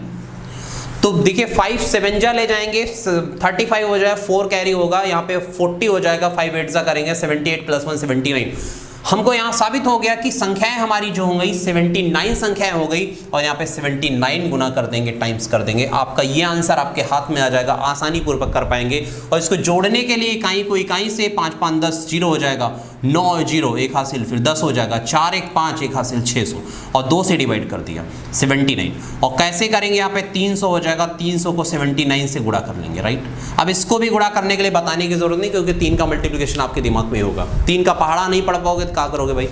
Speaker 1: तो देखिए 5 7 जा ले जाएंगे, 35 हो जाए, 4 कैरी होगा, यहाँ पे 40 हो जाएगा, 5 8 जा करेंगे, 78 + 1 79। हमको यहाँ साबित हो गया कि संख्याएं हमारी जो हो गई 79 संख्याएं हो गई, और यहाँ पे 79 गुना कर देंगे, टाइम्स कर देंगे, आपका ये आंसर आपके हाथ में आ जाएगा, आसानी पूर्वक कर पाएंगे। और इसको जोड़ने के लिए इकाई को इकाई से 5 5 10 0 हो जाएगा, 9 0 1 हासिल, फिर 10 हो जाएगा, 4 1 5 1 हासिल 600, और 2 से डिवाइड कर दिया 79। और कैसे करेंगे, यहाँ पे 300 हो जाएगा, 300 को 79 से गुणा कर लेंगे, राइट। अब इसको भी गुणा करने के लिए बताने की जरूरत नहीं, क्योंकि 3 का मल्टीप्लिकेशन आपके दिमाग में होगा, 3 का पहाड़ा नहीं पढ़ पाओगे तो क्या करोगे भाई।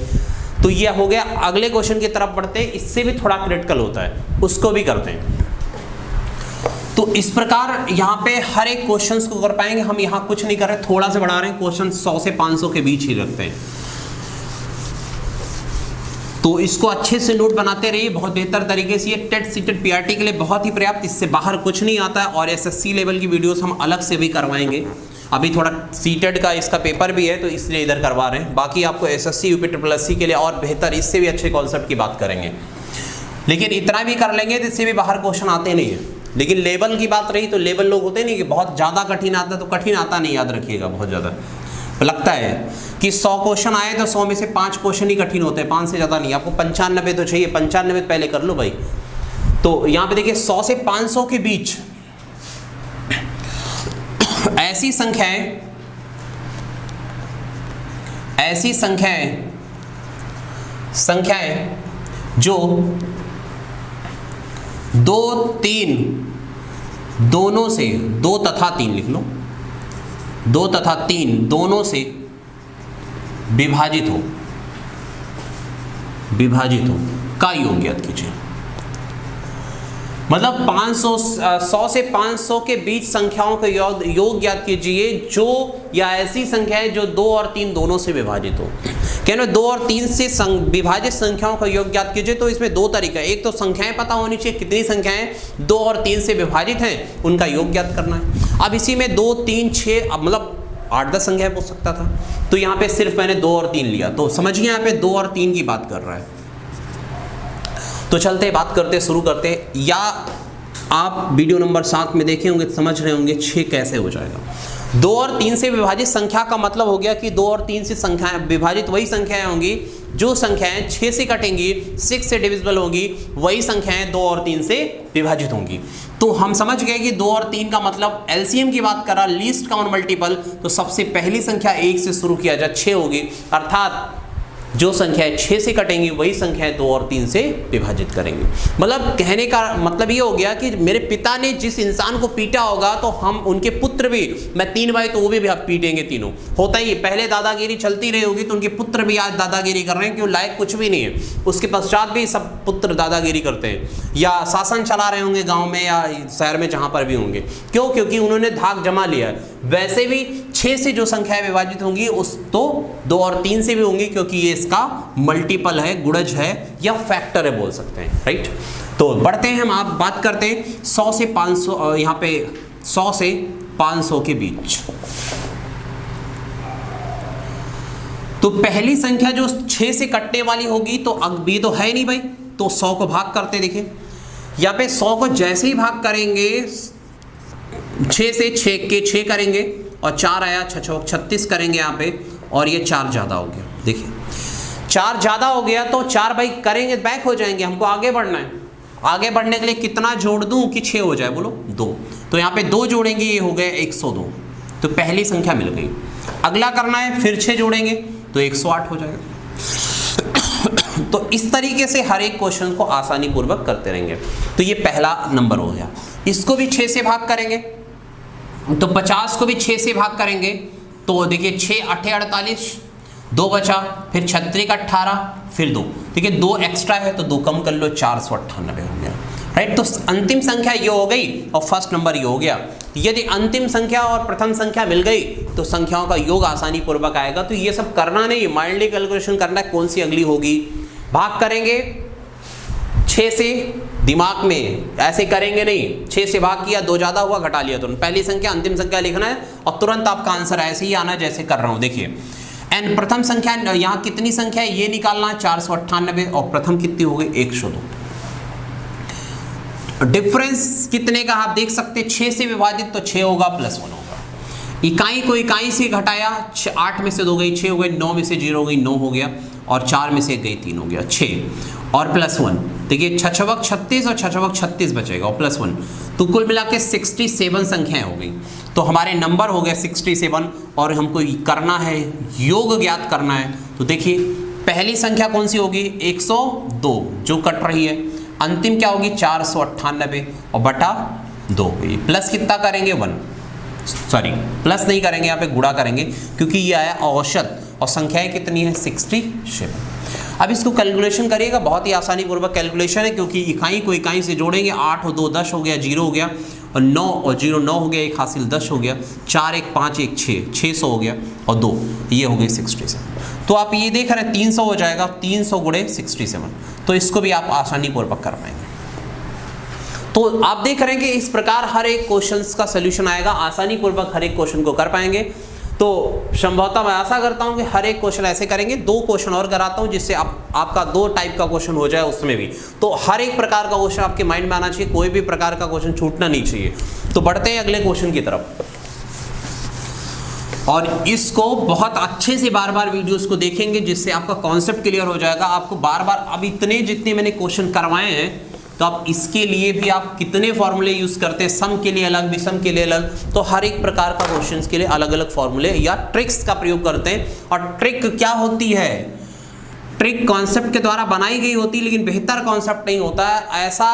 Speaker 1: तो ये हो गया। अगले क्वेश्चन की तरफ बढ़ते हैं, इससे भी थोड़ा क्रिटिकल होता है, उसको भी करते हैं। तो इस प्रकार यहाँ पे हर एक क्वेश्चंस को कर पाएंगे हम। यहाँ कुछ नहीं कर रहे, थोड़ा सा बढ़ा रहे हैं, क्वेश्चन 100 से 500 के बीच ही रखते हैं। तो इसको अच्छे से नोट बनाते रहिए बहुत बेहतर तरीके से। ये टेट सीटेट पीआरटी के लिए बहुत ही पर्याप्त, इससे बाहर कुछ नहीं आता है। और एसएससी लेवल की वीडियोस हम अलग से भी करवाएंगे। अभी थोड़ा सीटेट का इसका पेपर भी है, तो इसलिए इधर करवा रहे हैं। बाकी आपको एसएससी यूपी SSC के लिए और बेहतर, इससे भी अच्छे कॉन्सेप्ट की बात करेंगे। लेकिन इतना भी कर लेंगे तो इससे भी बाहर क्वेश्चन आते नहीं है। लेकिन लेवल की बात रही तो लेवल लोग होते नहीं कि बहुत ज़्यादा कठिन आता, तो कठिन आता नहीं, याद रखिएगा। बहुत ज़्यादा लगता है कि 100 क्वेश्चन आए तो 100 में से 5 क्वेश्चन ही कठिन होते हैं, 5 से ज़्यादा नहीं। आपको 95 तो चाहिए, 95 पहले कर लो भाई। तो यहाँ पे देखिए 100 से 500 के बीच ऐसी संख्याएं जो 2 3 दोनों से, 2 तथा 3 लिख लो, 2 तथा 3 दोनों से विभाजित हो का योग ज्ञात कीजिए। मतलब 100 से 500 के बीच संख्याओं का योग ज्ञात कीजिए, जो या ऐसी संख्या है जो 2 और 3 दोनों से विभाजित हो। कहना 2 और 3 से विभाजित संख्याओं का योग ज्ञात कीजिए। तो इसमें 2 तरीका है। एक तो संख्याएं पता होनी चाहिए, कितनी संख्याएं 2 और 3 से विभाजित हैं, उनका योग ज्ञात करना है। अब इसी में 2 3 6 मतलब 8-10 संख्याएं पूछ सकता था, तो यहाँ पे सिर्फ मैंने 2 और 3 लिया। तो समझिए यहाँ पे 2 और 3 की बात कर रहा है। तो चलते बात करते, शुरू करते। या आप वीडियो नंबर 7 में देखे होंगे, समझ रहे होंगे 6 कैसे हो जाएगा। 2 और 3 से विभाजित संख्या का मतलब हो गया कि 2 और 3 से संख्याएं विभाजित वही संख्याएं होंगी जो संख्याएं 6 से कटेंगी, 6 से डिविजिबल होगी, वही संख्याएं 2 और 3 से विभाजित होंगी। तो हम समझ गए कि 2 और 3 का मतलब एलसीएम की बात करा, लीस्ट काउंट मल्टीपल। तो सबसे पहली संख्या 1 से शुरू किया जाए, 6 होगी, अर्थात जो संख्याएं 6 से कटेंगी वही संख्याएं 2 और 3 से विभाजित करेंगे। मतलब कहने का मतलब ये हो गया कि मेरे पिता ने जिस इंसान को पीटा होगा, तो हम उनके पुत्र भी, मैं 3 भाई तो वो भी आप पीटेंगे तीनों। होता ही पहले दादागिरी चलती रही होगी, तो उनके पुत्र भी आज दादागिरी कर रहे हैं, क्यों लायक कुछ भी नहीं है। उसके पश्चात भी सब पुत्र दादागिरी करते हैं, या शासन चला रहे होंगे गाँव में या शहर में, जहाँ पर भी होंगे। क्यों? क्योंकि उन्होंने धाक जमा लिया है। वैसे भी 6 से जो संख्याएं विभाजित होंगी उस तो 2 और 3 से भी होंगी, क्योंकि ये इसका मल्टीपल है, गुणज है या फैक्टर है, बोल सकते हैं, राइट। तो बढ़ते हैं हम, आप बात करते हैं 100 से 500, यहाँ पे 100 से 500 के बीच। तो पहली संख्या जो 6 से कटने वाली होगी, तो अब ये तो है नहीं भाई, तो 100 को भाग करते। देखिए यहाँ पे 100 को जैसे ही भाग करेंगे, 6 से 6 के 6 करेंगे और 4 आया, 6 36 करेंगे यहाँ पे, और ये 4 ज़्यादा हो गया। देखिए 4 ज़्यादा हो गया, तो 4 भाई करेंगे बैक हो जाएंगे, हमको आगे बढ़ना है। आगे बढ़ने के लिए कितना जोड़ दूं कि 6 हो जाए, बोलो 2। तो यहाँ पे 2 जोड़ेंगे, ये हो गए 102। तो पहली संख्या मिल गई। अगला करना है, फिर 6 जोड़ेंगे तो 108 हो जाएगा। तो इस तरीके से हर एक क्वेश्चन को आसानी पूर्वक करते रहेंगे। तो ये पहला नंबर हो गया। इसको भी 6 से भाग करेंगे, तो 50 को भी 6 से भाग करेंगे। तो देखिए 6 8 48, 2 बचा, फिर 36 का 18, फिर 2। देखिए 2 एक्स्ट्रा है तो 2 कम कर लो, 498 हो गया, राइट। तो अंतिम संख्या ये हो गई और फर्स्ट नंबर ये हो गया। यदि अंतिम संख्या और प्रथम संख्या मिल गई तो संख्याओं का योग आसानी पूर्वक आएगा। तो ये सब करना नहीं, माइंडली कैलकुलेशन करना है कौन सी अगली होगी। भाग करेंगे 6 से, दिमाग में ऐसे करेंगे नहीं, 6 से भाग किया, 2 ज्यादा हुआ, घटा लिया तुरंत, पहली संख्या अंतिम संख्या लिखना है और तुरंत आपका आंसर ऐसे ही आना जैसे कर रहा हूं। देखिए एन प्रथम संख्या, यहाँ कितनी संख्या है ये निकालना है 498 और प्रथम कितनी हो गई 102। डिफरेंस कितने का आप देख सकते, 6 से विभाजित तो 6 होगा प्लस 1 होगा। इकाई को इकाई से घटाया, 8 में से 2 गई 6 हो गई, 9 में से 0 हो गई 9 हो गया और 4 में से 1 गई 3 हो गया 6 और प्लस 1। देखिए 6 छवक 36 और 6 छवक 36 बचेगा और प्लस 1, तो कुल मिला के 67 संख्याएं हो गई। तो हमारे नंबर हो गए 67 और हमको करना है योग ज्ञात करना है। तो देखिए पहली संख्या कौन सी होगी 102 जो कट रही है, अंतिम क्या होगी 498 और बटा 2, प्लस कितना करेंगे 1, सॉरी प्लस नहीं करेंगे, यहाँ पे गुणा करेंगे क्योंकि ये आया औसत और संख्याएं कितनी है 67। अब इसको कैलकुलेशन करिएगा, बहुत ही आसानी पूर्वक कैलकुलेशन है क्योंकि इकाई को इकाई से जोड़ेंगे, 8 और 2 10 हो गया, 0 हो गया और 9 और 0 9 हो गया, 1 हासिल 10 हो गया, 4 1 5 1 6 600 हो गया और 2 ये हो गई 67। तो आप ये देख रहे हैं 300 हो जाएगा, 300 गुणे 67, तो इसको भी आप आसानी पूर्वक कर पाएंगे। तो आप देख रहे हैं कि इस प्रकार हर एक क्वेश्चन का सोल्यूशन आएगा, आसानी पूर्वक हर एक क्वेश्चन को कर पाएंगे। तो संभवतः मैं आशा करता हूं कि हर एक क्वेश्चन ऐसे करेंगे। 2 क्वेश्चन और कराता हूं जिससे आपका 2 टाइप का क्वेश्चन हो जाए उसमें भी, तो हर एक प्रकार का क्वेश्चन आपके माइंड में आना चाहिए, कोई भी प्रकार का क्वेश्चन छूटना नहीं चाहिए। तो बढ़ते हैं अगले क्वेश्चन की तरफ और इसको बहुत अच्छे से बार बार वीडियोस को देखेंगे जिससे आपका कॉन्सेप्ट क्लियर हो जाएगा। आपको बार बार अब इतने जितने मैंने क्वेश्चन करवाए हैं तो आप इसके लिए भी आप कितने फॉर्मूले यूज करते हैं, सम के लिए अलग, विषम के लिए अलग, तो हर एक प्रकार का क्वेश्चंस के लिए अलग अलग फॉर्मूले या ट्रिक्स का प्रयोग करते हैं। और ट्रिक क्या होती है, ट्रिक कॉन्सेप्ट के द्वारा बनाई गई होती है लेकिन बेहतर कॉन्सेप्ट नहीं होता है। ऐसा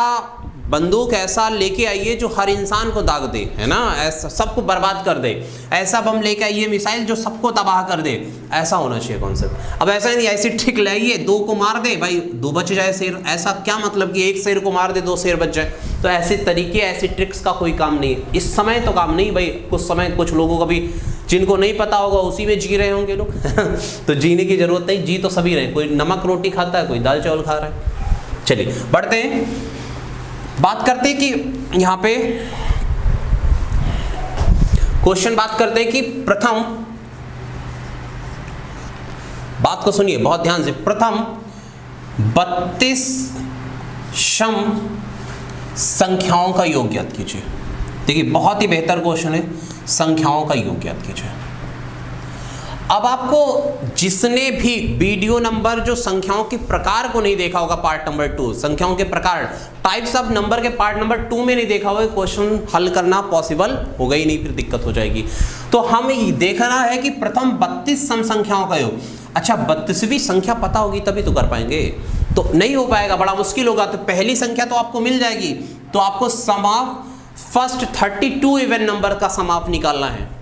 Speaker 1: बंदूक ऐसा लेके आइए जो हर इंसान को दाग दे, है ना, ऐसा सबको बर्बाद कर दे, ऐसा बम लेके आइए मिसाइल जो सबको तबाह कर दे, ऐसा होना चाहिए कॉन्सेप्ट। अब ऐसा नहीं ऐसी ट्रिक लाइए 2 को मार दे भाई 2 बच जाए शेर, ऐसा क्या मतलब कि 1 शेर को मार दे 2 शेर बच जाए, तो ऐसे तरीके ऐसी ट्रिक्स का कोई काम नहीं है। इस समय तो काम नहीं भाई, कुछ समय कुछ लोगों को भी जिनको नहीं पता होगा उसी में जी रहे होंगे लोग तो जीने की जरूरत नहीं, जी तो सभी रहे, कोई नमक रोटी खाता है, कोई दाल चावल खा रहा है। चलिए बढ़ते हैं, बात करते हैं कि यहाँ पे क्वेश्चन बात करते हैं कि प्रथम, बात को सुनिए बहुत ध्यान से, प्रथम 32 सम संख्याओं का योग ज्ञात कीजिए। देखिए बहुत ही बेहतर क्वेश्चन है, संख्याओं का योग ज्ञात कीजिए। अब आपको जिसने भी वीडियो नंबर जो संख्याओं के प्रकार को नहीं देखा होगा, पार्ट नंबर 2 संख्याओं के प्रकार टाइप्स ऑफ नंबर के पार्ट नंबर 2 में नहीं देखा होगा, क्वेश्चन हल करना पॉसिबल होगा ही नहीं, फिर दिक्कत हो जाएगी। तो हम देखना है कि प्रथम 32 सम संख्याओं का योग। अच्छा 32वीं संख्या पता होगी तभी तो कर पाएंगे, तो नहीं हो पाएगा, बड़ा मुश्किल होगा। तो पहली संख्या तो आपको मिल जाएगी, तो आपको सम ऑफ फर्स्ट 32 इवन नंबर का सम ऑफ निकालना है।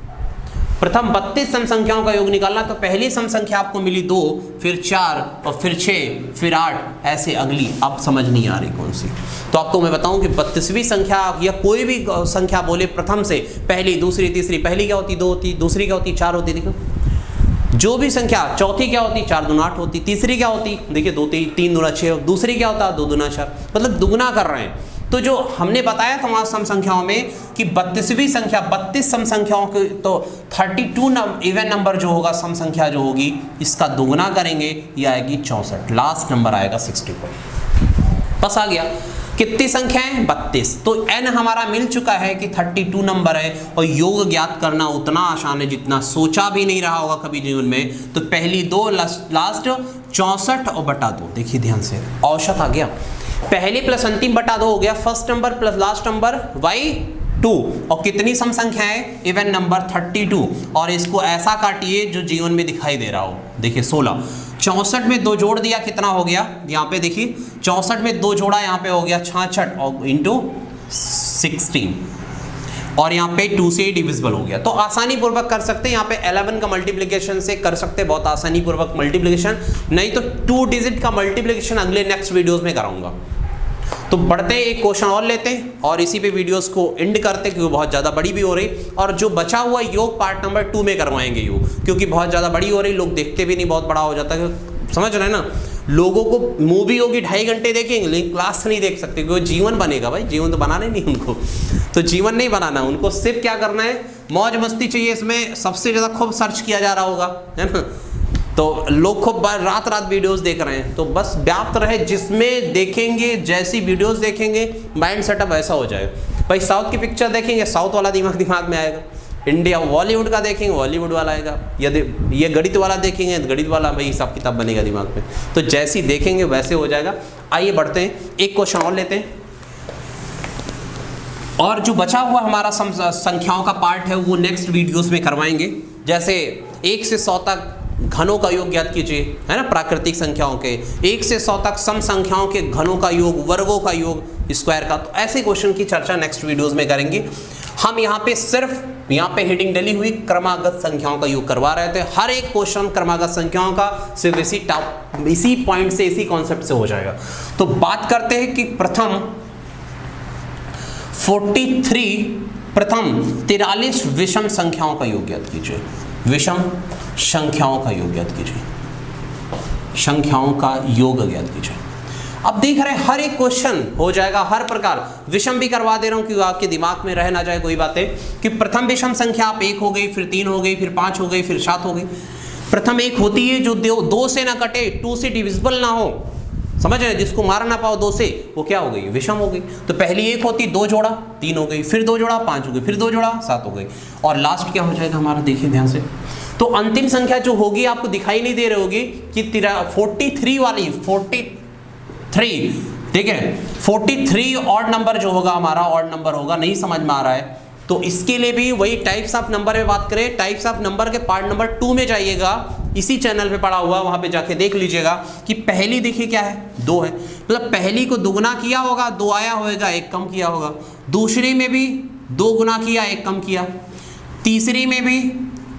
Speaker 1: प्रथम 32 सम संख्याओं का योग निकालना, तो पहली सम संख्या आपको मिली 2, फिर 4 और फिर 6 फिर 8, ऐसे अगली अब समझ नहीं आ रही कौन सी। तो आपको मैं बताऊं कि 32वीं संख्या या कोई भी संख्या बोले प्रथम से, पहली दूसरी तीसरी, पहली क्या होती 2 होती, दूसरी क्या होती 4 होती, देखो जो भी संख्या, चौथी क्या होती 4 दूना 8 होती, तीसरी क्या होती देखिए 2 3 दूना 6, दूसरी क्या होता 2 दूना 4, मतलब दुगना कर रहे हैं। तो जो हमने बताया था वहाँ सम संख्याओं में कि 32वीं संख्या 32 सम संख्याओं के, तो 32 इवन नंबर जो होगा सम संख्या जो होगी इसका दुगना करेंगे, ये आएगी 64, लास्ट नंबर आएगा 64। बस आ गया। कितनी संख्याएं 32, तो n हमारा मिल चुका है कि 32 नंबर है और योग ज्ञात करना उतना आसान है जितना सोचा भी नहीं रहा होगा कभी जीवन में। तो पहली 2 लास्ट 64 और बटा 2, देखिए ध्यान से औसत आ गया, पहले प्लस अंतिम बटा 2 हो गया, first number plus last number by 2। और कितनी सम संख्या है इवन नंबर 32, और इसको ऐसा काटिए जो जीवन में दिखाई दे रहा हो, देखिए 16, 64 में 2 जोड़ दिया कितना हो गया, यहाँ पे देखिए 64 में 2 जोड़ा यहाँ पे हो गया 66 और इंटू 16, और यहाँ पे 2 से डिविजिबल हो गया। तो आसानी पूर्वक कर सकते हैं, यहाँ पे 11 का मल्टीप्लिकेशन से कर सकते हैं बहुत आसानी पूर्वक मल्टीप्लिकेशन, नहीं तो 2 डिजिट का मल्टीप्लिकेशन अगले नेक्स्ट वीडियोस में कराऊंगा। तो बढ़ते हैं, एक क्वेश्चन और लेते हैं और इसी पे वीडियोस को एंड करते हैं, क्योंकि बहुत ज़्यादा बड़ी भी हो रही, और जो बचा हुआ योग पार्ट नंबर 2 में करवाएंगे योग, क्योंकि बहुत ज़्यादा बड़ी हो रही, लोग देखते भी नहीं, बहुत बड़ा हो जाता है, समझ रहे हैं ना। लोगों को मूवी होगी 2.5 घंटे देखेंगे लेकिन क्लास नहीं देख सकते, क्योंकि जीवन बनेगा भाई, जीवन तो बनाना ही नहीं उनको, तो जीवन नहीं बनाना उनको, सिर्फ क्या करना है, मौज मस्ती चाहिए। इसमें सबसे ज़्यादा खूब सर्च किया जा रहा होगा, है ना, तो लोग खूब रात रात वीडियोस देख रहे हैं, तो बस व्याप्त रहे, जिसमें देखेंगे, जैसी वीडियोस देखेंगे माइंड सेटअप ऐसा हो जाएगा। भाई साउथ की पिक्चर देखेंगे, साउथ वाला दिमाग में आएगा, इंडिया बॉलीवुड का देखेंगे, बॉलीवुड वाला आएगा, यदि ये गणित वाला देखेंगे तो गणित वाला भाई हिसाब किताब बनेगा दिमाग में, तो जैसी देखेंगे वैसे हो जाएगा। आइए बढ़ते हैं, एक क्वेश्चन और लेते हैं, और जो बचा हुआ हमारा संख्याओं का पार्ट है वो नेक्स्ट वीडियोस में करवाएंगे। जैसे 1 से 100 तक घनों का योग ज्ञात कीजिए, है ना, प्राकृतिक संख्याओं के, 1 से 100 तक सम संख्याओं के घनों का योग, वर्गों का योग, स्क्वायर का, तो ऐसे क्वेश्चन की चर्चा नेक्स्ट वीडियोस में करेंगे। हम यहाँ पे सिर्फ यहाँ पे हेडिंग डली हुई क्रमागत संख्याओं का योग करवा रहे थे, हर एक क्वेश्चन क्रमागत संख्याओं का सिर्फ इसी पॉइंट से, इसी कॉन्सेप्ट से हो जाएगा। तो बात करते हैं कि प्रथम 43 विषम संख्याओं का योग ज्ञात कीजिए, विषम संख्याओं का योग ज्ञात कीजिए, संख्याओं का योग ज्ञात कीजिए। अब देख रहे हैं हर एक क्वेश्चन हो जाएगा, हर प्रकार विषम भी करवा दे रहा हूं क्योंकि आपके दिमाग में रह ना जाए कोई बातें, कि प्रथम विषम संख्या आप 1 हो गई, फिर 3 हो गई, फिर 5 हो गई, फिर 7 हो गई। प्रथम 1 होती है जो 2 से ना कटे, 2 से डिविजिबल ना हो, समझ रहे, जिसको मारा ना पाओ 2 से, वो क्या हो गई, विषम हो गई। तो पहली 1 होती, 2 जोड़ा 3 हो गई, फिर 2 जोड़ा 5 हो गई, फिर 2 जोड़ा 7 हो गई, और लास्ट क्या हो जाएगा हमारा, देखिए ध्यान से। तो अंतिम संख्या जो होगी आपको दिखाई नहीं दे रही होगी कि 43 वाली 43, ठीक है, 43 ऑड नंबर जो होगा हमारा, ऑड नंबर होगा, नहीं समझ में आ रहा है तो इसके लिए भी वही टाइप्स ऑफ नंबर में बात करें, टाइप्स ऑफ नंबर के पार्ट नंबर 2 में जाइएगा, इसी चैनल पे पड़ा हुआ, वहां पे जाके देख लीजिएगा कि पहली देखिए क्या है, 2 है, मतलब पहली को दुगना किया होगा, 2 आया होगा, 1 कम किया होगा, दूसरी में भी 2 गुना किया, 1 कम किया, तीसरी में भी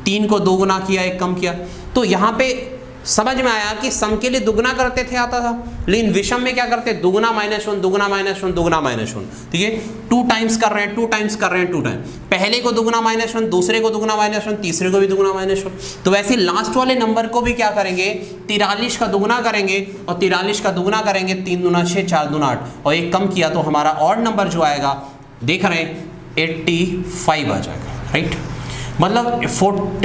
Speaker 1: 3 को 2 गुना किया, 1 कम किया। तो यहाँ पे समझ में आया कि सम के लिए दुगना करते थे, आता था, लेकिन विषम में क्या करते, दुगना -1, दुगना -1, दुगना -1, ठीक है, 2 टाइम्स कर रहे हैं, 2 टाइम्स कर रहे हैं, 2 टाइम, पहले को दुगना -1, दूसरे को दुगना -1, तीसरे को भी दुगना -1। तो वैसे लास्ट वाले नंबर को भी क्या करेंगे, 43 का दुगना करेंगे, और 43 का दुगना करेंगे, 3 दूना 6, 4 दूना 8, और 1 कम किया तो हमारा ऑड नंबर जो आएगा, देख रहे हैं 85 आ जाएगा, राइट। मतलब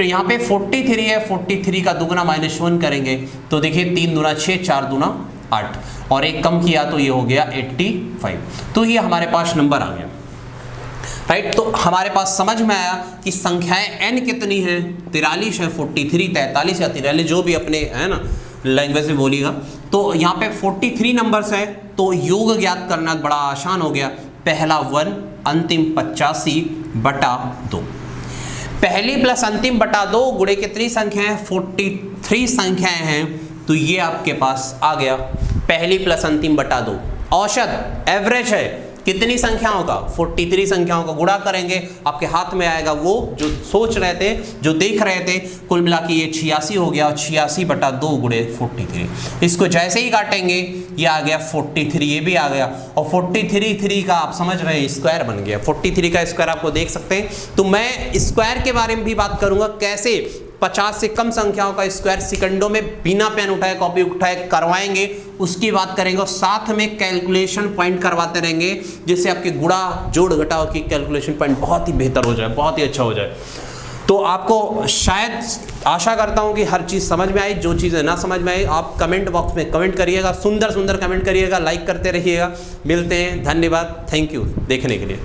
Speaker 1: यहाँ पे 43 है, 43 का दुगना -1 करेंगे तो देखिए 3 दूना 6, 4 दूना 8, और 1 कम किया तो ये हो गया 85। तो ये हमारे पास नंबर आ गया, राइट। तो हमारे पास समझ में आया कि संख्याएं n कितनी है, 43 है, 43, 43 या 43 जो भी अपने है ना लैंग्वेज में बोलिएगा। तो यहाँ पे 43 नंबर्स है, तो योग ज्ञात करना बड़ा आसान हो गया। पहला 1, अंतिम 85/2, पहली प्लस अंतिम बटा 2 गुणे कितनी संख्याएं, 43 संख्याएं हैं, तो ये आपके पास आ गया पहली प्लस अंतिम बटा 2। औसत एवरेज है कितनी संख्याओं का, 43 संख्याओं का गुणा करेंगे, आपके हाथ में आएगा वो जो सोच रहे थे, जो देख रहे थे, कुल मिला के ये 86 हो गया, 86/2 गुणे 43। इसको जैसे ही काटेंगे ये आ गया 43, ये भी आ गया, और 43 का आप समझ रहे हैं स्क्वायर बन गया, 43 का स्क्वायर आपको देख सकते हैं। तो मैं स्क्वायर के बारे में भी बात करूंगा, कैसे 50 से कम संख्याओं का स्क्वायर सेकंडों में बिना पेन उठाए कॉपी उठाए करवाएंगे, उसकी बात करेंगे, और साथ में कैलकुलेशन पॉइंट करवाते रहेंगे, जिससे आपके गुणा जोड़ घटाव की कैलकुलेशन पॉइंट बहुत ही बेहतर हो जाए, बहुत ही अच्छा हो जाए। तो आपको शायद आशा करता हूं कि हर चीज़ समझ में आई, जो चीज़ें ना समझ में आई आप कमेंट बॉक्स में कमेंट करिएगा, सुंदर सुंदर कमेंट करिएगा, लाइक करते रहिएगा। मिलते हैं, धन्यवाद, थैंक यू देखने के लिए।